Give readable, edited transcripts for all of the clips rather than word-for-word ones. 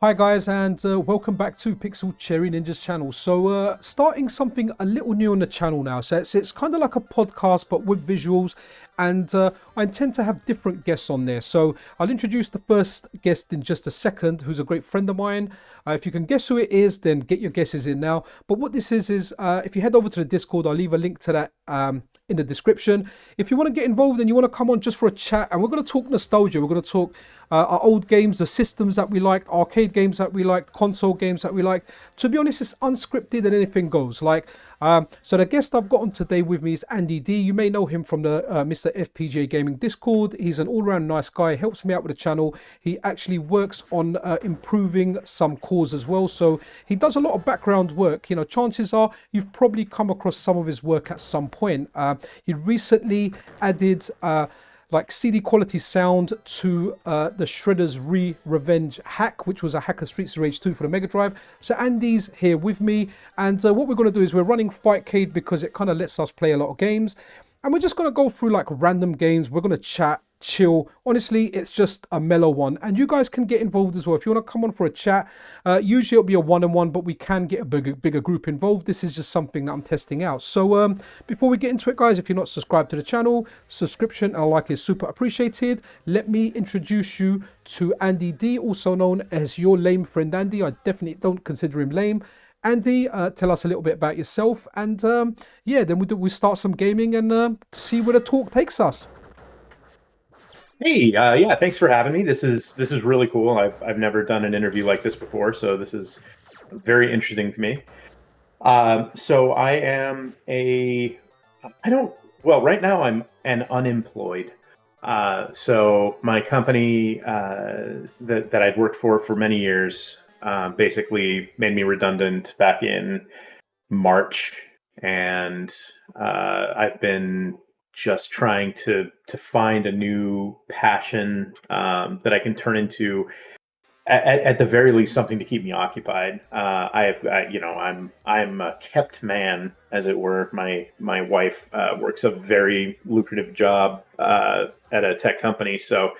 Hi guys, and welcome back to Pixel Cherry Ninja's channel. Starting something a little new on the channel now. So it's kind of like a podcast but with visuals, and I intend to have different guests on there. So I'll introduce the first guest in just a second, who's a great friend of mine. If you can guess who it is, then get your guesses in now. But what this is if you head over to the Discord, I'll leave a link to that in the description. If you want to get involved and you want to come on just for a chat, and we're going to talk nostalgia, we're going to talk our old games, the systems that we liked, arcade games that we liked, console games that we liked. To be honest, it's unscripted and anything goes. So the guest I've got on today with me is Andy D. You may know him from the Mr. FPGA Gaming Discord. He's an all-round nice guy, helps me out with the channel. He actually works on improving some cores as well. So he does a lot of background work. You know, chances are you've probably come across some of his work at some point. He recently added like CD quality sound to the Shredder's Revenge hack, which was a hack of Streets of Rage 2 for the Mega Drive. So Andy's here with me, and what we're going to do is we're running Fightcade because it kind of lets us play a lot of games. And we're just going to go through like random games. We're going to chat, chill. Honestly, it's just a mellow one. And you guys can get involved as well. If you want to come on for a chat, usually it'll be a one-on-one, but we can get a bigger group involved. This is just something that I'm testing out. So before we get into it, guys, if you're not subscribed to the channel, subscription and a like is super appreciated. Let me introduce you to Andy D, also known as your lame friend Andy. I definitely don't consider him lame. Andy, tell us a little bit about yourself, and yeah, then we start some gaming and see where the talk takes us. Hey, yeah, thanks for having me. This is really cool. I've never done an interview like this before, so this is very interesting to me. So I am I don't, well, right now I'm an unemployed. So my company that I'd worked for many years basically made me redundant back in March, and I've been just trying to find a new passion that I can turn into at the very least something to keep me occupied. I'm a kept man, as it were. My wife works a very lucrative job at a tech company, so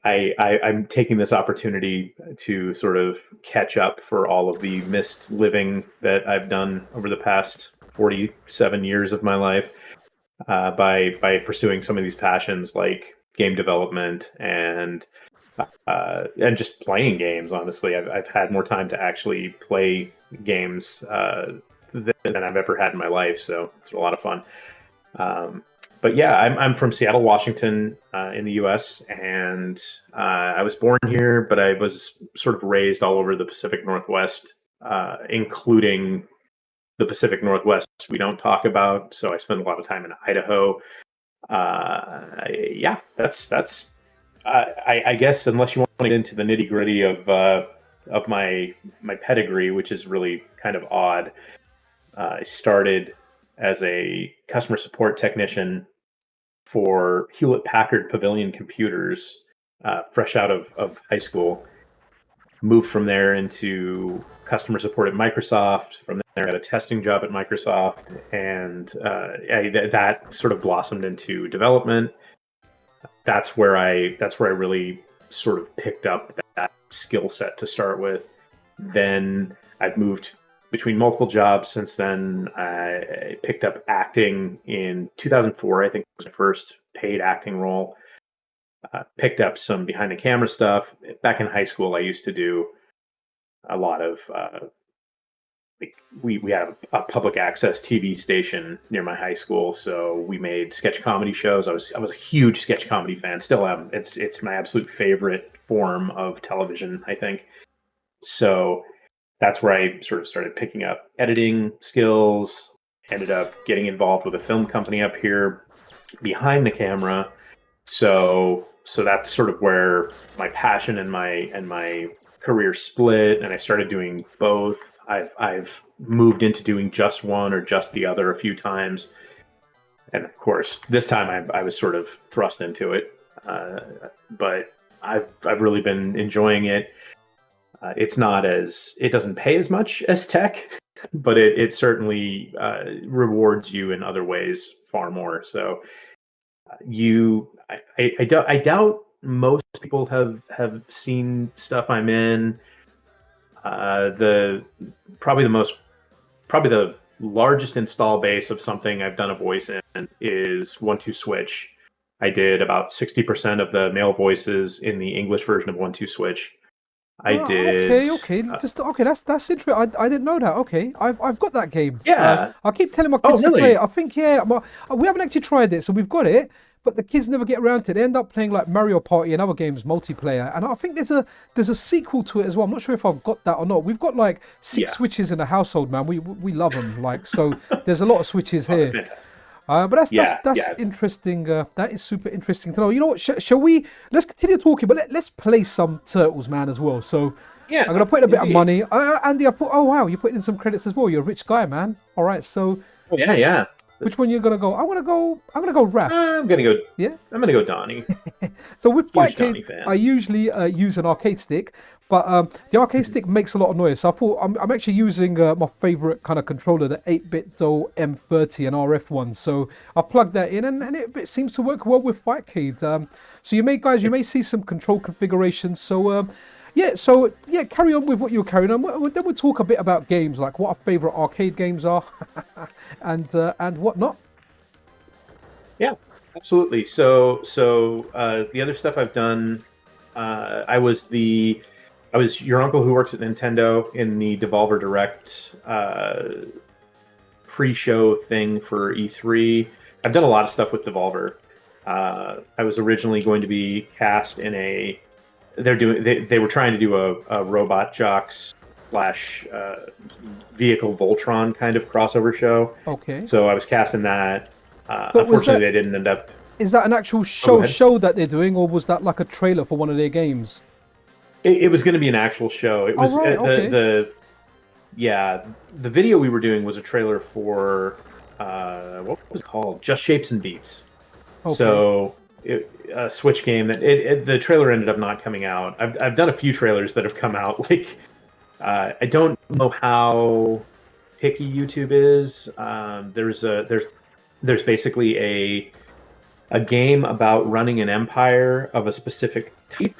I'm taking this opportunity to sort of catch up for all of the missed living that I've done over the past 47 years of my life by pursuing some of these passions like game development and just playing games. Honestly, I've had more time to actually play games than I've ever had in my life, so it's a lot of fun. Um, but yeah, I'm from Seattle, Washington, in the U.S., and I was born here, but I was sort of raised all over the Pacific Northwest, including the Pacific Northwest we don't talk about. So I spent a lot of time in Idaho. Yeah, that's. I guess unless you want to get into the nitty gritty of my pedigree, which is really kind of odd. I started as a customer support technician for Hewlett Packard Pavilion Computers, fresh out of high school. Moved from there into customer support at Microsoft. From there, I got a testing job at Microsoft, and that sort of blossomed into development. That's where I really sort of picked up that skill set to start with. Then I've moved between multiple jobs since then. I picked up acting in 2004. I think was my first paid acting role. Picked up some behind the camera stuff. Back in high school, I used to do a lot of like we had a public access TV station near my high school, so we made sketch comedy shows. I was a huge sketch comedy fan. Still am. It's my absolute favorite form of television, I think. So that's where I sort of started picking up editing skills. Ended up getting involved with a film company up here behind the camera. So that's sort of where my passion and my career split, and I started doing both. I've moved into doing just one or just the other a few times, and of course this time I was sort of thrust into it. Uh, but I've really been enjoying it. It's not as it doesn't pay as much as tech, but it certainly rewards you in other ways far more. So I doubt most people have seen stuff I'm in. the probably the most probably the largest install base of something I've done a voice in is 1-2 Switch. I did about 60% of the male voices in the English version of 1-2 Switch. I did. Okay. Just okay. That's interesting. I didn't know that. Okay, I've got that game. Yeah. I keep telling my Oh, kids to play it. really? I think yeah. We haven't actually tried it, so we've got it. But the kids never get around to it. They end up playing like Mario Party and other games multiplayer. And I think there's a sequel to it as well. I'm not sure if I've got that or not. We've got like six Yeah. Switches in the household, man. We love them. Like so, there's a lot of Switches Oh, here. fantastic. But that's Yeah. interesting. That is super interesting to know. You know what? Shall we? Let's continue talking, but let's play some turtles, man, as well. So Yeah. I'm gonna put in a bit of Indeed. money. Andy, oh wow, you're putting in some credits as well. You're a rich guy, man. All right. So Oh, yeah. which one you're gonna go? I'm gonna go Raph. I'm gonna go. Yeah. I'm gonna go Donnie. So with Huge Fightcade, Donnie fan. I usually use an arcade stick, but the arcade stick makes a lot of noise. So I thought I'm actually using my favorite kind of controller, the 8-bit Dole M30 and RF one. So I plugged that in, and it seems to work well with Fightcade. So you may see some control configurations. So carry on with what you're carrying on. Then we'll talk a bit about games, like what our favorite arcade games are, and whatnot. Yeah, absolutely. So the other stuff I've done, I was your uncle who works at Nintendo in the Devolver Direct pre-show thing for E3. I've done a lot of stuff with Devolver. I was originally going to be cast in they were trying to do a robot jocks slash vehicle Voltron kind of crossover show. Okay. So I was cast in that. But Unfortunately, they didn't end up. Is that an actual show that they're doing, or was that like a trailer for one of their games? It was going to be an actual show. It was okay. the video we were doing was a trailer for what was it called? Just Shapes and Beats. Okay. So a Switch game that the trailer ended up not coming out. I've done a few trailers that have come out. Like I don't know how picky YouTube is. There's basically a game about running an empire of a specific type.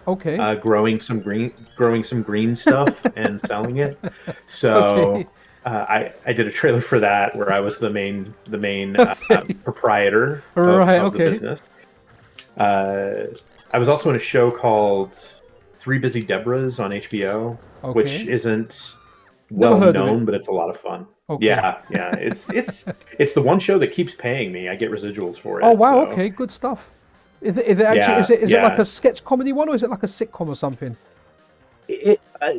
Okay. Growing some green stuff and selling it. So Okay. I did a trailer for that where I was the main proprietor of the business. I was also in a show called Three Busy Debras on HBO, which isn't well known, but it's a lot of fun. Okay. Yeah. It's the one show that keeps paying me. I get residuals for it. Oh wow! So. Okay, good stuff. Is it like a sketch comedy one, or is it like a sitcom or something?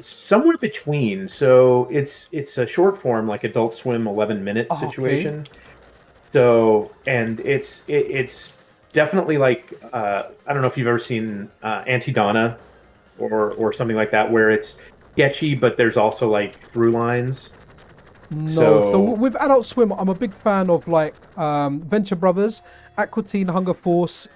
Somewhere between. So it's a short form, like Adult Swim 11-minute situation. Okay. So and it's definitely like I don't know if you've ever seen Anti-Donna or something like that, where it's sketchy, but there's also like through lines. No, so with Adult Swim, I'm a big fan of like Venture Brothers, Aqua Teen Hunger Force,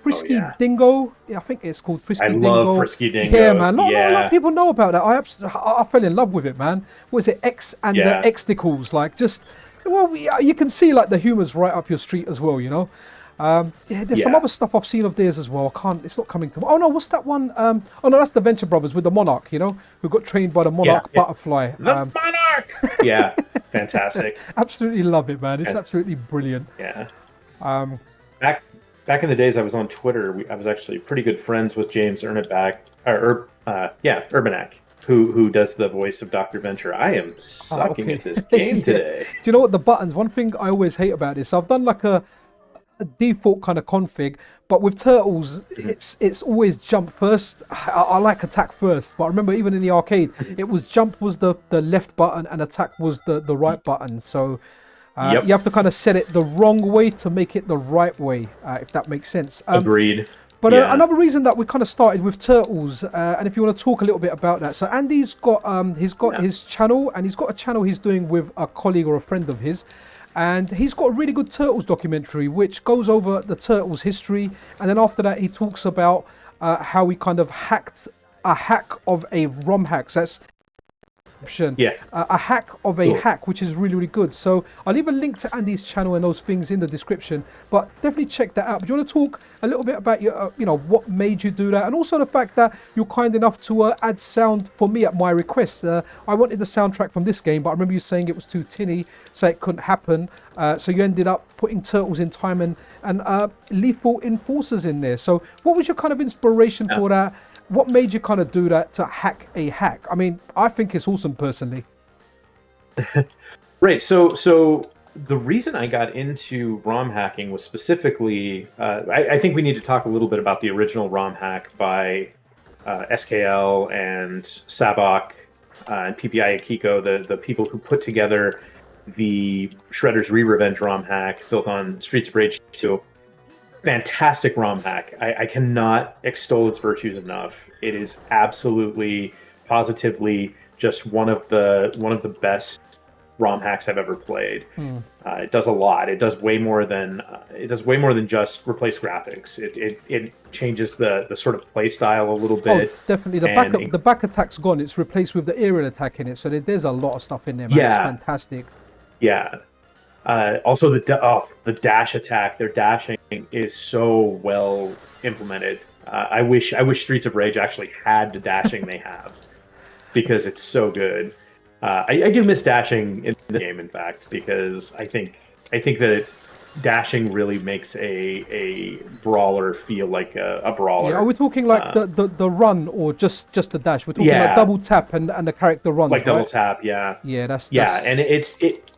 Frisky Dingo. Yeah, I think it's called Frisky Dingo. I love Frisky Dingo. Yeah, man. Not a lot of people know about that. I fell in love with it, man. What is it? X and the Xticles. Like just, you can see like the humor's right up your street as well, you know. There's some other stuff I've seen of theirs as well. It's not coming to me. Oh no, what's that one? Oh no, that's the Venture Brothers with the Monarch, you know, who got trained by the Monarch butterfly. The Monarch! Yeah, fantastic. Absolutely love it, man. It's absolutely brilliant. Yeah. Back in the days I was on Twitter, I was actually pretty good friends with James Urbanek, who does the voice of Dr. Venture. I am sucking at this game today. Do you know what the buttons? One thing I always hate about this, I've done like a default kind of config, but with turtles it's always jump first. I like attack first, but I remember even in the arcade it was jump was the left button and attack was the right button, so you have to kind of set it the wrong way to make it the right way, if that makes sense. Agreed. But another reason that we kind of started with turtles, and if you want to talk a little bit about that, so Andy's got his channel, and he's got a channel he's doing with a colleague or a friend of his. And he's got a really good Turtles documentary, which goes over the Turtles' history. And then after that, he talks about how he kind of hacked a hack of a ROM hack. So Yeah, a hack of a cool. hack, which is really, really good. So I'll leave a link to Andy's channel and those things in the description, but definitely check that out. But do you want to talk a little bit about your, what made you do that, and also the fact that you're kind enough to add sound for me at my request? I wanted the soundtrack from this game, but I remember you saying it was too tinny, so it couldn't happen. So you ended up putting Turtles in Time and Lethal Enforcers in there. So what was your kind of inspiration for that? What made you kind of do that to hack a hack? I mean, I think it's awesome personally. Right. So the reason I got into ROM hacking was specifically, I think we need to talk a little bit about the original ROM hack by SKL and Sabak and PPI Akiko, the people who put together the Shredder's Re-Revenge ROM hack built on Streets of Rage 2. Fantastic ROM hack. I cannot extol its virtues enough. It is absolutely, positively just one of the best ROM hacks I've ever played. It does a lot. It does way more than just replace graphics. It changes the sort of play style a little bit. Oh, definitely. And The back attack's gone. It's replaced with the aerial attack in it. So there's a lot of stuff in there, man. It's fantastic. Yeah. Also, the dash attack. Their dashing is so well implemented. I wish Streets of Rage actually had the dashing they have, because it's so good. I do miss dashing in the game, in fact, because I think that dashing really makes a brawler feel like a brawler. Yeah, are we talking like the run or just the dash? We're talking like double tap and the character runs, like double right? tap. Yeah. Yeah, that's and it.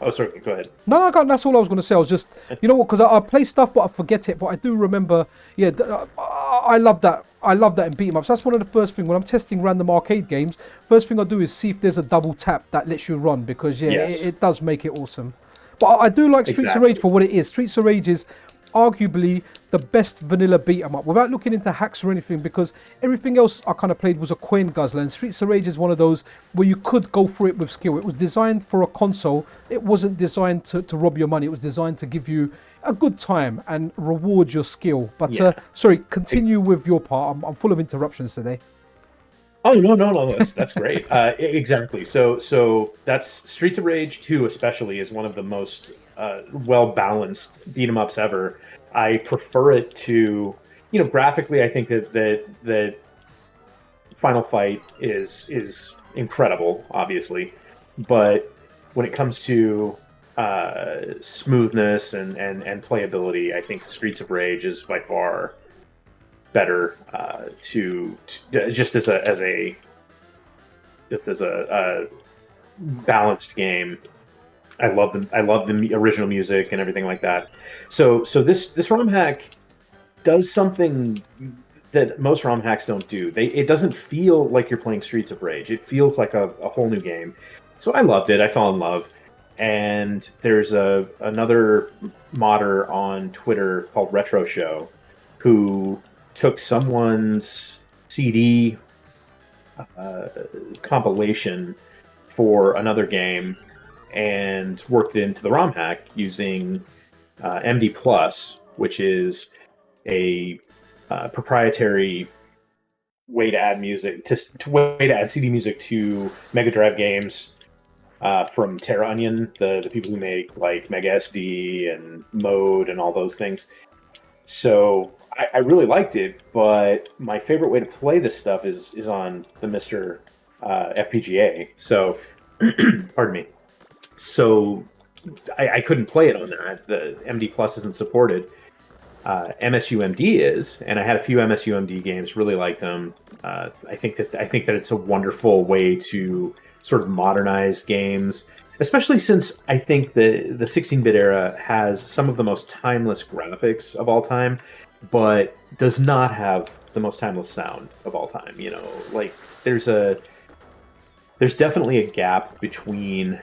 Oh, sorry. Go ahead. No, that's all I was going to say. I was just, you know what? Because I play stuff, but I forget it. But I do remember. Yeah, I love that. I love that in beat 'em ups. That's one of the first things when I'm testing random arcade games. First thing I do is see if there's a double tap that lets you run, because it does make it awesome. But I do like Streets of Rage for what it is. Streets of Rage is arguably the best vanilla beat 'em up, without looking into hacks or anything, because everything else I kind of played was a coin guzzler, and Streets of Rage is one of those where you could go for it with skill. It was designed for a console. It wasn't designed to rob your money. It was designed to give you a good time and reward your skill. But sorry, continue with your part. I'm full of interruptions today. Oh, no, that's great. Exactly. So that's Streets of Rage 2 especially is one of the most well balanced beat 'em ups ever. I prefer it to, graphically. I think that Final Fight is incredible, obviously, but when it comes to smoothness and playability, I think Streets of Rage is by far better to just as a balanced game. I love the original music and everything like that. So this ROM hack does something that most ROM hacks don't do. It doesn't feel like you're playing Streets of Rage. It feels like a whole new game. So I loved it. I fell in love. And there's another modder on Twitter called Retro Show who took someone's CD compilation for another game and worked it into the ROM hack using MD Plus, which is a proprietary way to add music way to add CD music to Mega Drive games from Terra Onion, the people who make like Mega SD and Mode and all those things. So I really liked it, but my favorite way to play this stuff is on the Mr. FPGA. So, pardon me. So I couldn't play it on that. The MD Plus isn't supported. MSUMD is, and I had a few MSUMD games. Really liked them. I think that it's a wonderful way to sort of modernize games, especially since I think the 16-bit era has some of the most timeless graphics of all time, but does not have the most timeless sound of all time. Like there's definitely a gap between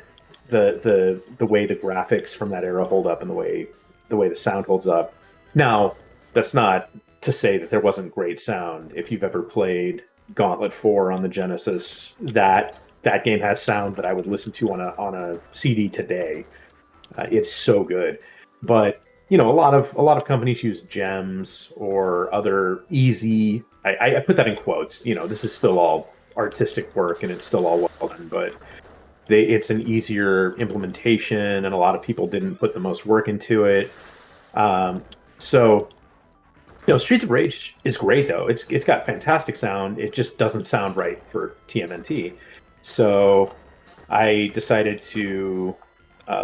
the way the graphics from that era hold up and the way the sound holds up. Now, that's not to say that there wasn't great sound. If you've ever played Gauntlet 4 on the Genesis, that game has sound that I would listen to on a CD today. It's so good. But a lot of companies use gems or other easy. I put that in quotes. This is still all artistic work, and it's still all well done, but it's an easier implementation, and a lot of people didn't put the most work into it. So, Streets of Rage is great though. It's got fantastic sound. It just doesn't sound right for TMNT. So I decided to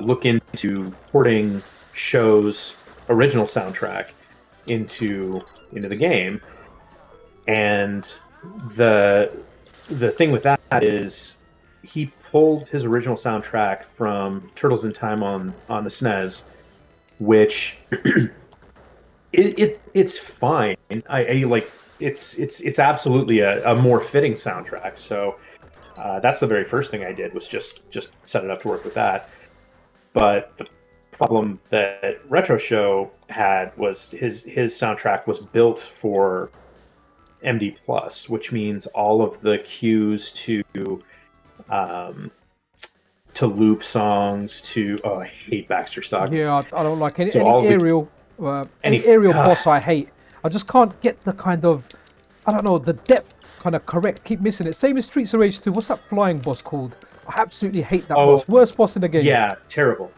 look into porting show's original soundtrack into the game, and the thing with that is he pulled his original soundtrack from Turtles in Time on the SNES, which it's fine. I like it's absolutely a more fitting soundtrack. So that's the very first thing I did, was just set it up to work with that. But the problem that Retro Show had was his soundtrack was built for MD Plus, which means all of the cues to loop songs to I hate Baxter Stock. Yeah, I don't like any So any aerial boss. I hate. I just can't get the kind of, I don't know, the depth kind of correct. Keep missing it. Same as Streets of Rage 2. What's that flying boss called? I absolutely hate that boss. Worst boss in the game. Yeah, terrible,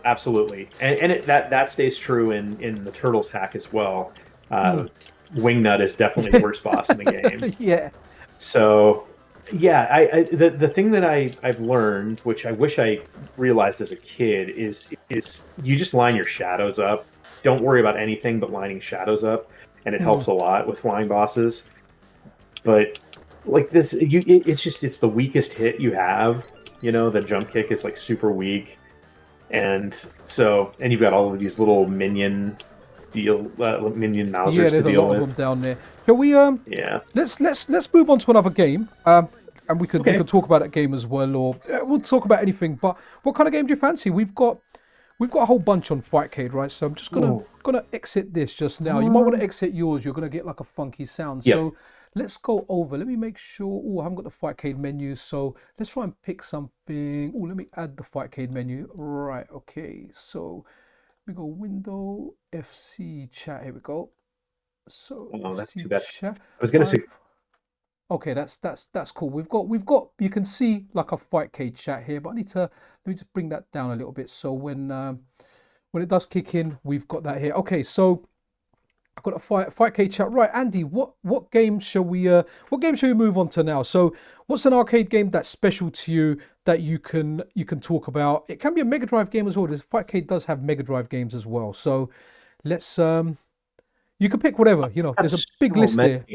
absolutely. And that stays true in the Turtles hack as well. Wingnut is definitely the worst boss in the game. Yeah. So, yeah, the thing that I've learned, which I wish I realized as a kid, is you just line your shadows up. Don't worry about anything but lining shadows up, and it helps a lot with flying bosses. But like this, it's the weakest hit you have. The jump kick is like super weak, and you've got all of these little minion Mousers Yeah, there's to a deal lot with. of them down there. Shall we Yeah. Let's move on to another game. And we could talk about that game as well, or we'll talk about anything. But what kind of game do you fancy? We've got a whole bunch on Fightcade, right? So I'm just gonna exit this just now. You might want to exit yours. You're gonna get like a funky sound. Yep. So let's go over. Let me make sure. Oh, I haven't got the Fightcade menu. So let's try and pick something. Oh, let me add the Fightcade menu. Right. Okay. So we go window FC chat. Here we go. So that's FC too bad. chat. I was gonna say. Okay, that's cool. We've got. You can see like a Fightcade chat here, but I need to bring that down a little bit. So when it does kick in, we've got that here. Okay, so I've got a Fightcade chat. Right, Andy, what game shall we move on to now? So what's an arcade game that's special to you that you can talk about? It can be a Mega Drive game as well. Fightcade does have Mega Drive games as well. So let's you can pick whatever. There's a big list there.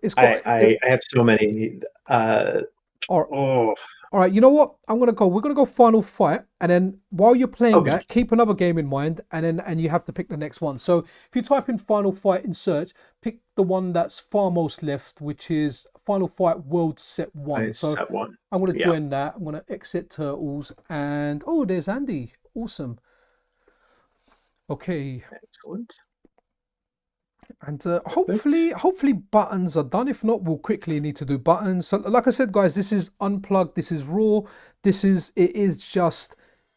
It's got, I have so many. All right, you know what? We're gonna go Final Fight, and then while you're playing that, keep another game in mind, and you have to pick the next one. So if you type in Final Fight in search, pick the one that's far most left, which is Final Fight World Set 1. Set 1. I'm gonna join that. I'm gonna exit Turtles, and there's Andy. Awesome. Okay. Excellent. And hopefully buttons are done. If not, we'll quickly need to do buttons. So like I said, guys, this is unplugged. This is raw. It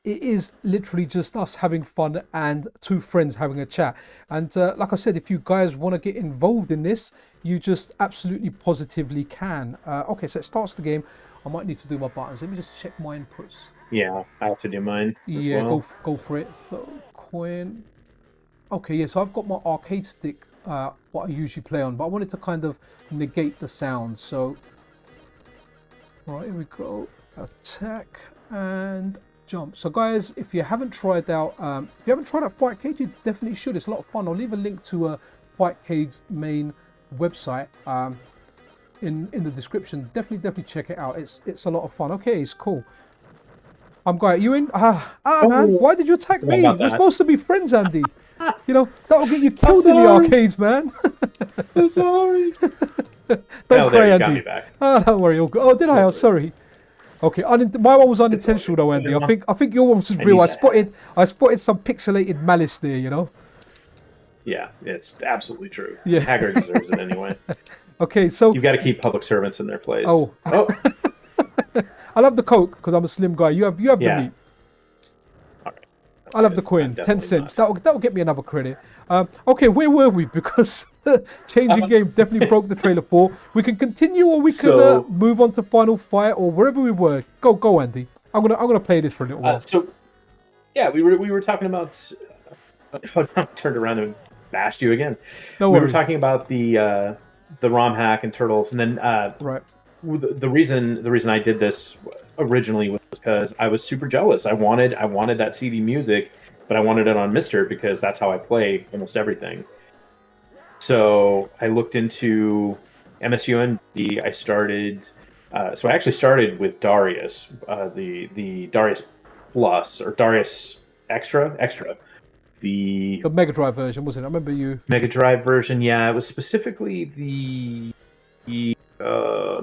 is literally just us having fun and two friends having a chat. And like I said, if you guys want to get involved in this, you just absolutely positively can. Okay, so it starts the game. I might need to do my buttons. Let me just check my inputs. Yeah, I have to do mine. Yeah, well. go for it. So coin. Okay, yeah, so I've got my arcade stick, what I usually play on, but I wanted to kind of negate the sound. So, right, here we go. Attack and jump. So, guys, if you haven't tried out Fightcade, you definitely should. It's a lot of fun. I'll leave a link to Fightcade's main website in the description. Definitely check it out. It's a lot of fun. Okay, it's cool. I'm going. You in? Man, why did you attack me? We're supposed to be friends, Andy. That'll get you killed in the arcades, man. I'm sorry. Don't cry, Andy. Got me back. Don't worry. Oh, did I? Oh, sorry. Okay, my one was unintentional though, Andy. I think your one was real. I spotted some pixelated malice there. Yeah, it's absolutely true. Yeah. Haggard deserves it anyway. Okay, so you've got to keep public servants in their place. Oh. I love the Coke because I'm a slim guy. You have the meat. All right. I'll have the I'm coin, 10 definitely cents. not. That'll get me another credit. Okay, where were we? Because changing game definitely broke the trailer 4. We can continue, or we can So, move on to final fight, or wherever we were. Go, Andy. I'm gonna play this for a little while. so yeah, we were talking about. I turned around and bashed you again. No We were worries. talking about the ROM hack and turtles, and then Right. the reason I did this originally was because I was super jealous. I wanted that CD music, but I wanted it on Mister because that's how I play almost everything. So I looked into MSUND. I started. So I actually started with Darius, the Darius Plus or Darius Extra, the The Mega Drive version, wasn't it? I remember you. Mega Drive version. Yeah, it was specifically the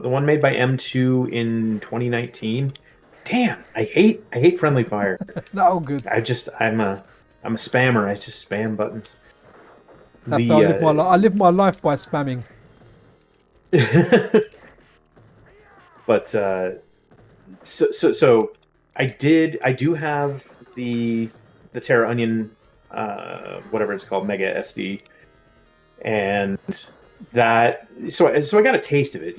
one made by M2 in 2019. Damn, I hate friendly fire. No, good. I'm a spammer. I just spam buttons. That's how I live my The life. I live my life by spamming. but so I do have the Terra Onion whatever it's called, Mega SD, and that so I got a taste of it.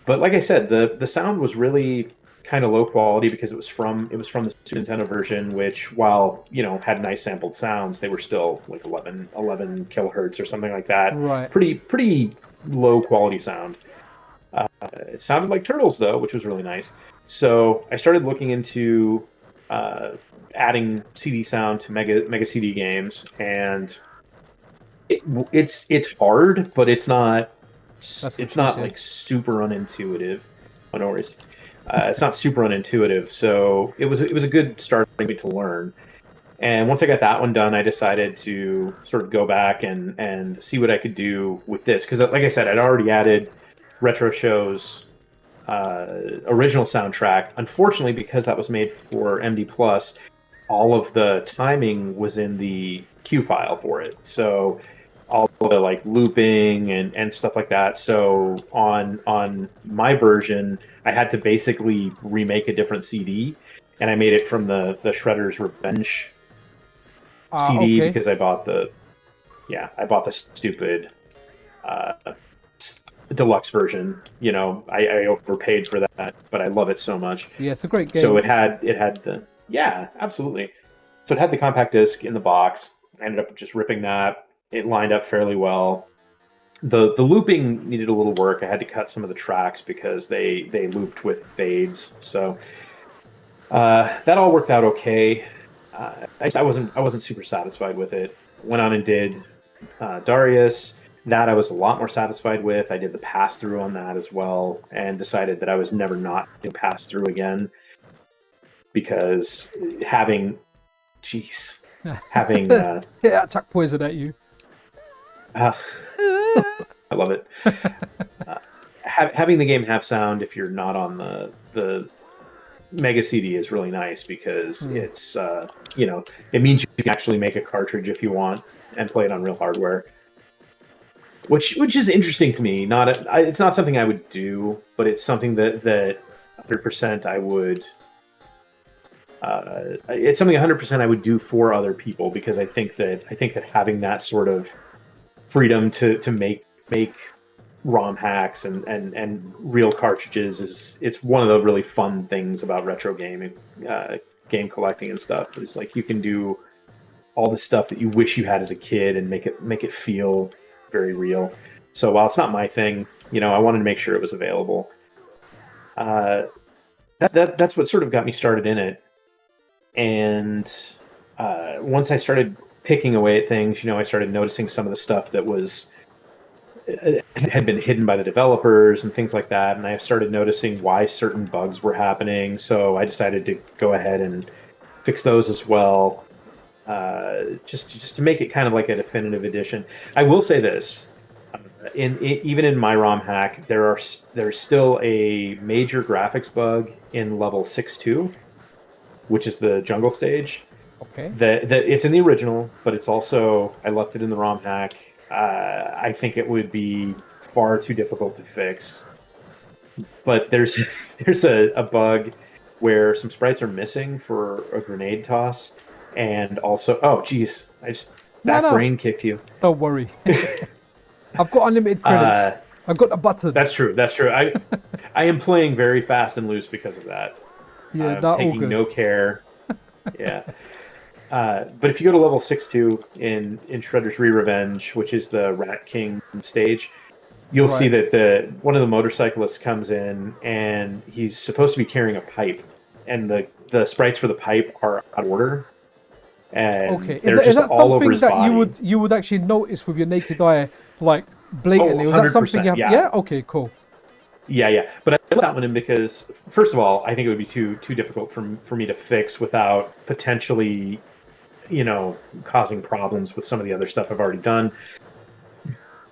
But like I said, the sound was really kind of low quality because it was from the Super Nintendo version, which, while had nice sampled sounds, they were still like 11 kilohertz or something like that. Right. Pretty low quality sound. It sounded like Turtles though, which was really nice. So I started looking into uh, adding CD sound to Mega CD games, and it, it's hard, but it's not That's what it's she not said. like super unintuitive. Oh, no worries. It's not super unintuitive, so it was a good start for me to learn. And once I got that one done, I decided to sort of go back and see what I could do with this because, like I said, I'd already added Retro Show's original soundtrack. Unfortunately, because that was made for MD Plus, all of the timing was in the Q file for it. So all the like looping and stuff like that. So on my version, I had to basically remake a different CD, and I made it from the Shredder's Revenge CD Okay. because I bought the stupid uh, deluxe version. I overpaid for that, but I love it so much. Yeah, it's a great So game. it had the yeah, absolutely. So it had the compact disc in the box. I ended up just ripping that. It lined up fairly well. The looping needed a little work. I had to cut some of the tracks because they looped with fades. So that all worked out okay. I wasn't super satisfied with it. Went on and did Darius. That I was a lot more satisfied with. I did the pass through on that as well, and decided that I was never not going to pass through again because having, jeez, having Yeah, chuck poison at you. uh, I love it. Uh, having the game have sound if you're not on the Mega CD is really nice because Hmm. it means you can actually make a cartridge if you want and play it on real hardware, which is interesting to me. It's not something I would do, but it's something that 100% I would. It's something 100% I would do for other people because I think that having that sort of freedom to make ROM hacks and real cartridges is it's one of the really fun things about retro gaming, game collecting and stuff. Is like you can do all the stuff that you wish you had as a kid and make it feel very real. So while it's not my thing, I wanted to make sure it was available. Uh, that's what sort of got me started in it. And once I started picking away at things, I started noticing some of the stuff that was had been hidden by the developers and things like that. And I started noticing why certain bugs were happening. So I decided to go ahead and fix those as well, just to make it kind of like a definitive edition. I will say this: even in my ROM hack, there's still a major graphics bug in level 6-2, which is the jungle stage. Okay. That it's in the original, but it's also I left it in the ROM hack. I think it would be far too difficult to fix. But there's there's a bug where some sprites are missing for a grenade toss, and also, oh geez, I just No, that no, brain kicked you. don't worry. I've got unlimited Uh, credits. I've got the button. that's true. That's true. I am playing very fast and loose because of that. Yeah, I'm not all taking good. no care. Yeah. But if you go to level 6-2 in Shredder's Re-Revenge, which is the Rat King stage, you'll see Right. that the one of the motorcyclists comes in and he's supposed to be carrying a pipe, and the sprites for the pipe are out of order, Okay. and Is they're that, is just that all over something his that you body. would you would actually notice with your naked eye, like Oh, blatantly? Was that something you 100%. have? Yeah. Yeah. Okay. Cool. Yeah, yeah. But I put that one in because, first of all, I think it would be too difficult for me to fix without potentially, causing problems with some of the other stuff I've already done.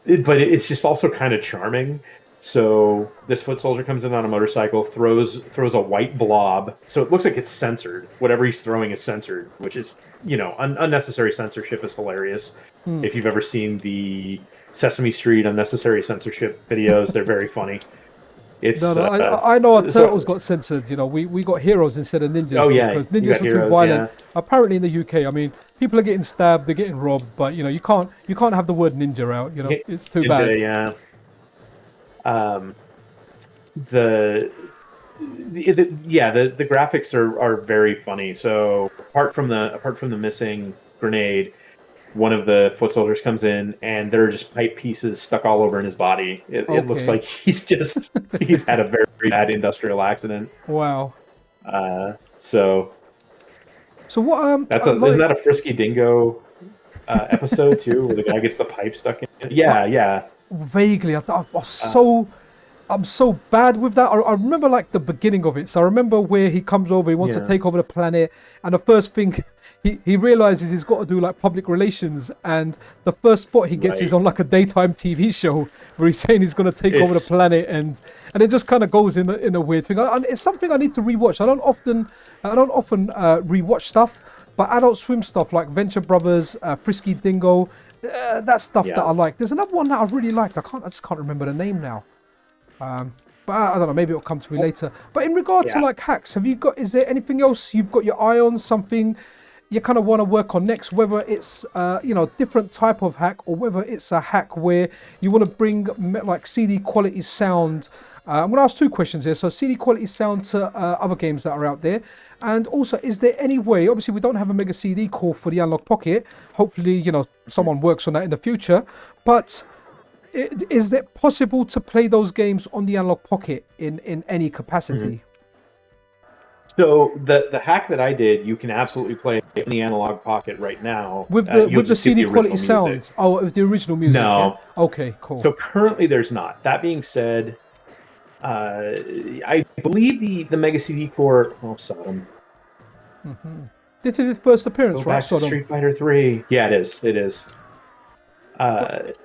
But it's just also kind of charming. So this foot soldier comes in on a motorcycle, throws a white blob. So it looks like it's censored. Whatever he's throwing is censored, which is, unnecessary censorship is hilarious. Hmm. If you've ever seen the Sesame Street unnecessary censorship videos, they're very funny. No, It's no. I know our turtles so. got censored. We got heroes instead of ninjas Oh yeah, because you ninjas got were too heroes. violent. Yeah, Apparently in the UK, I mean, people are getting stabbed, they're getting robbed, but you can't have the word ninja out. It's too bad. Ninja. Yeah. Um, the graphics are very funny. So apart from the missing grenade, one of the foot soldiers comes in and there are just pipe pieces stuck all over in his body. It looks Okay. like he's had a very bad industrial accident. Wow. So So what? isn't Like that a Frisky Dingo episode too, where the guy gets the pipe stuck in it? I, Yeah, yeah. vaguely, I was Uh, so I'm so bad with that. I remember like the beginning of it. So I remember where he comes over, he wants to yeah. take over the planet, and the first thing he realizes he's got to do like public relations, and the first spot he gets is Right. on like a daytime TV show where he's saying he's going to take over the It's planet, and it just kind of goes in a weird thing. And it's something I need to rewatch. I don't often rewatch stuff, but Adult Swim stuff like Venture Brothers, Frisky Dingo, that stuff that yeah. I like. There's another one that I really liked. I just can't remember the name now. But I don't know, maybe it'll come to me later. But in regard to Yeah. like hacks, is there anything else you've got your eye on, something you kind of want to work on next, whether it's, different type of hack or whether it's a hack where you want to bring like CD quality sound. I'm going to ask two questions here. So CD quality sound to other games that are out there. And also, is there any way, obviously we don't have a mega CD core for the Analog Pocket. Hopefully, someone works on that in the future. But is it possible to play those games on the Analog Pocket in any Mhm. capacity? So the hack that I did, you can absolutely play in the analog pocket right now. With the You with have to the skip CD the quality original music. sound. Oh, it was the original music, yeah? No. Okay, cool. So currently there's not. That being said, uh, I believe the Mega CD core. Oh, Sodom. This is his first Go appearance, right, back to Sodom? Street Fighter 3. Yeah, it is. It is. But,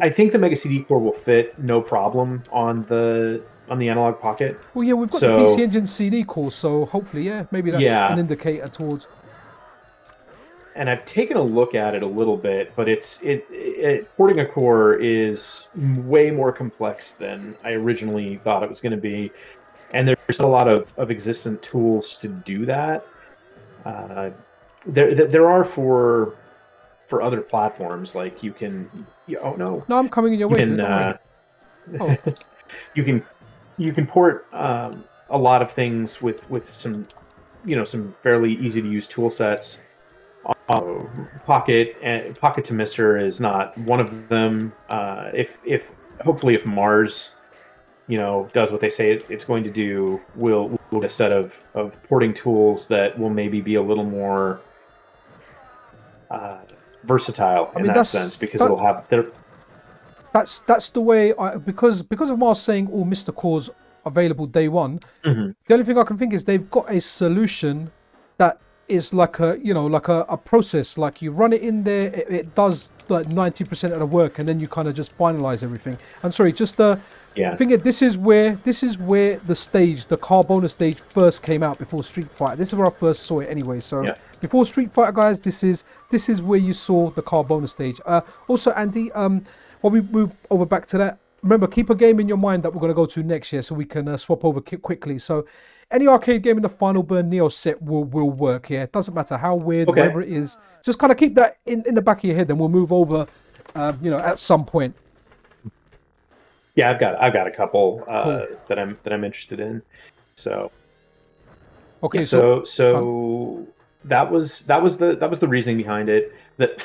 I think the Mega CD core will fit no problem on the analog pocket. well, yeah, we've got the PC So Engine CD course, so hopefully, yeah, maybe that's an yeah, indicator towards. and I've taken a look at it a little bit, but porting a core is way more complex than I originally thought it was going to be, and there's not a lot of existent tools to do that. Uh, there are for other platforms, like oh no, No, I'm coming in your you way, dude. can Don't worry. Oh, you can you can port a lot of things with some fairly easy to use tool sets. Pocket to Mister is not one of them. If hopefully if Mars does what they say it's going to do, we'll get a set of porting tools that will maybe be a little more uh, versatile I in mean that sense, because it'll have their. that's the way because of Mars saying all Mr. Cores available day one. Mhm. The only thing I can think is they've got a solution that is like a process. Like you run it in there, it does like 90% of the work, and then you kind of just finalize everything. I'm sorry, just Yeah. think this is where the Carbona stage first came out before Street Fighter. This is where I first saw it anyway. So Yeah. before Street Fighter, guys, this is where you saw the Carbona stage. Also, Andy, while we move over back to that, remember, keep a game in your mind that we're going to go to next year so we can swap over quickly. So any arcade game in the Final Burn Neo set will work. Yeah, it doesn't matter how weird, Okay. whatever it is. Just kind of keep that in the back of your head, and we'll move over, at some point. Yeah, I've got a couple Cool. that I'm interested in. So yeah, Okay, so so that was the reasoning behind it. That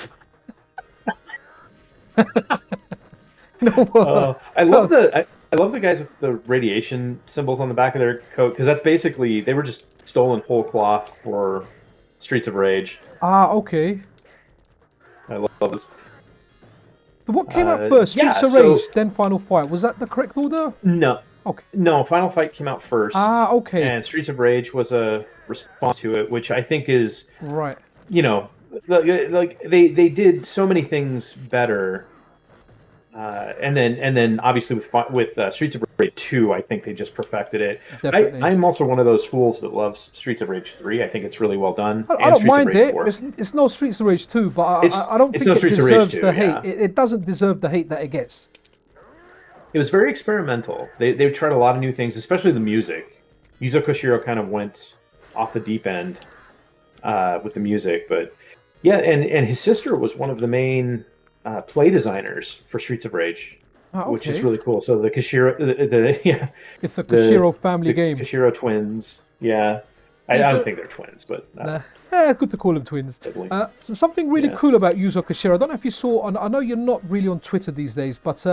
no, I love I love the guys with the radiation symbols on the back of their coat because that's basically they were just stolen whole cloth for Streets of Rage. okay. I love this. So what came out first? Yeah, Streets of so Rage, then Final Fight. Was that the correct order? no, Okay. no, Final Fight came out first, Okay. and Streets of Rage was a response to it, which I think is, Right. you know, like they did so many things better. And then obviously with Streets of Rage 2, I think they just perfected it. Definitely. I'm also one of those fools that loves Streets of Rage 3. I think it's really well done, I and don't Streets of mind Rage it. 4. It's no Streets of Rage 2, but It's I don't it's think no it Streets of Rage deserves 2, the hate. yeah. It doesn't deserve the hate that it gets. It was very experimental. They tried a lot of new things, especially the music. Yuzo Koshiro kind of went off the deep end with the music, but yeah, and his sister was one of the main play designers for Streets of Rage, which is Okay. really cool. So the Koshiro, the yeah, It's a the Koshiro family the game. Koshiro twins. Yeah, It's I don't a think they're twins, but Nah. Yeah, good to call them twins. siblings. Something really Yeah. cool about Yuzo Koshiro. I don't know if you saw. I know you're not really on Twitter these days, but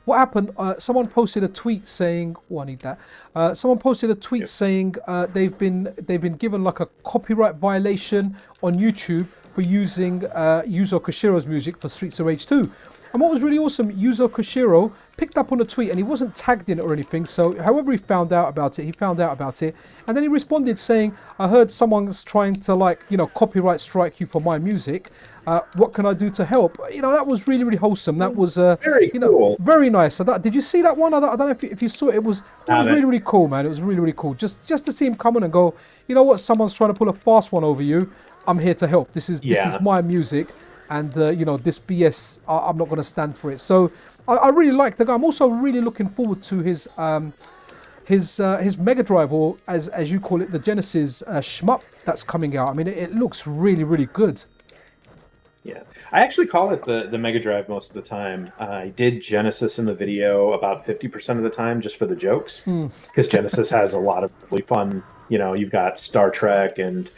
what happened? Someone posted a tweet saying, "Oh, I need that." Someone posted a tweet Yep. saying they've been given like a copyright violation on YouTube for using Yuzo Koshiro's music for Streets of Rage 2. And what was really awesome, Yuzo Koshiro picked up on a tweet and he wasn't tagged in it or anything. So however he found out about it, and then he responded saying, "I heard someone's trying to copyright strike you for my music. What can I do to help?" That was really, really wholesome. That was Very cool. very nice. So did you see that one? I don't know if you saw it. It was Haven't. really, really cool, man. It was really, really cool. Just to see him come in and go, you know what? Someone's trying to pull a fast one over you. I'm here to help. This is Yeah. my music. And this BS, I'm not going to stand for it. So I really like the guy. I'm also really looking forward to his Mega Drive, or as you call it, the Genesis shmup that's coming out. I mean, it looks really, really good. Yeah, I actually call it the Mega Drive most of the time. I did Genesis in the video about 50% of the time just for the jokes, because Genesis has a lot of really fun. You've got Star Trek and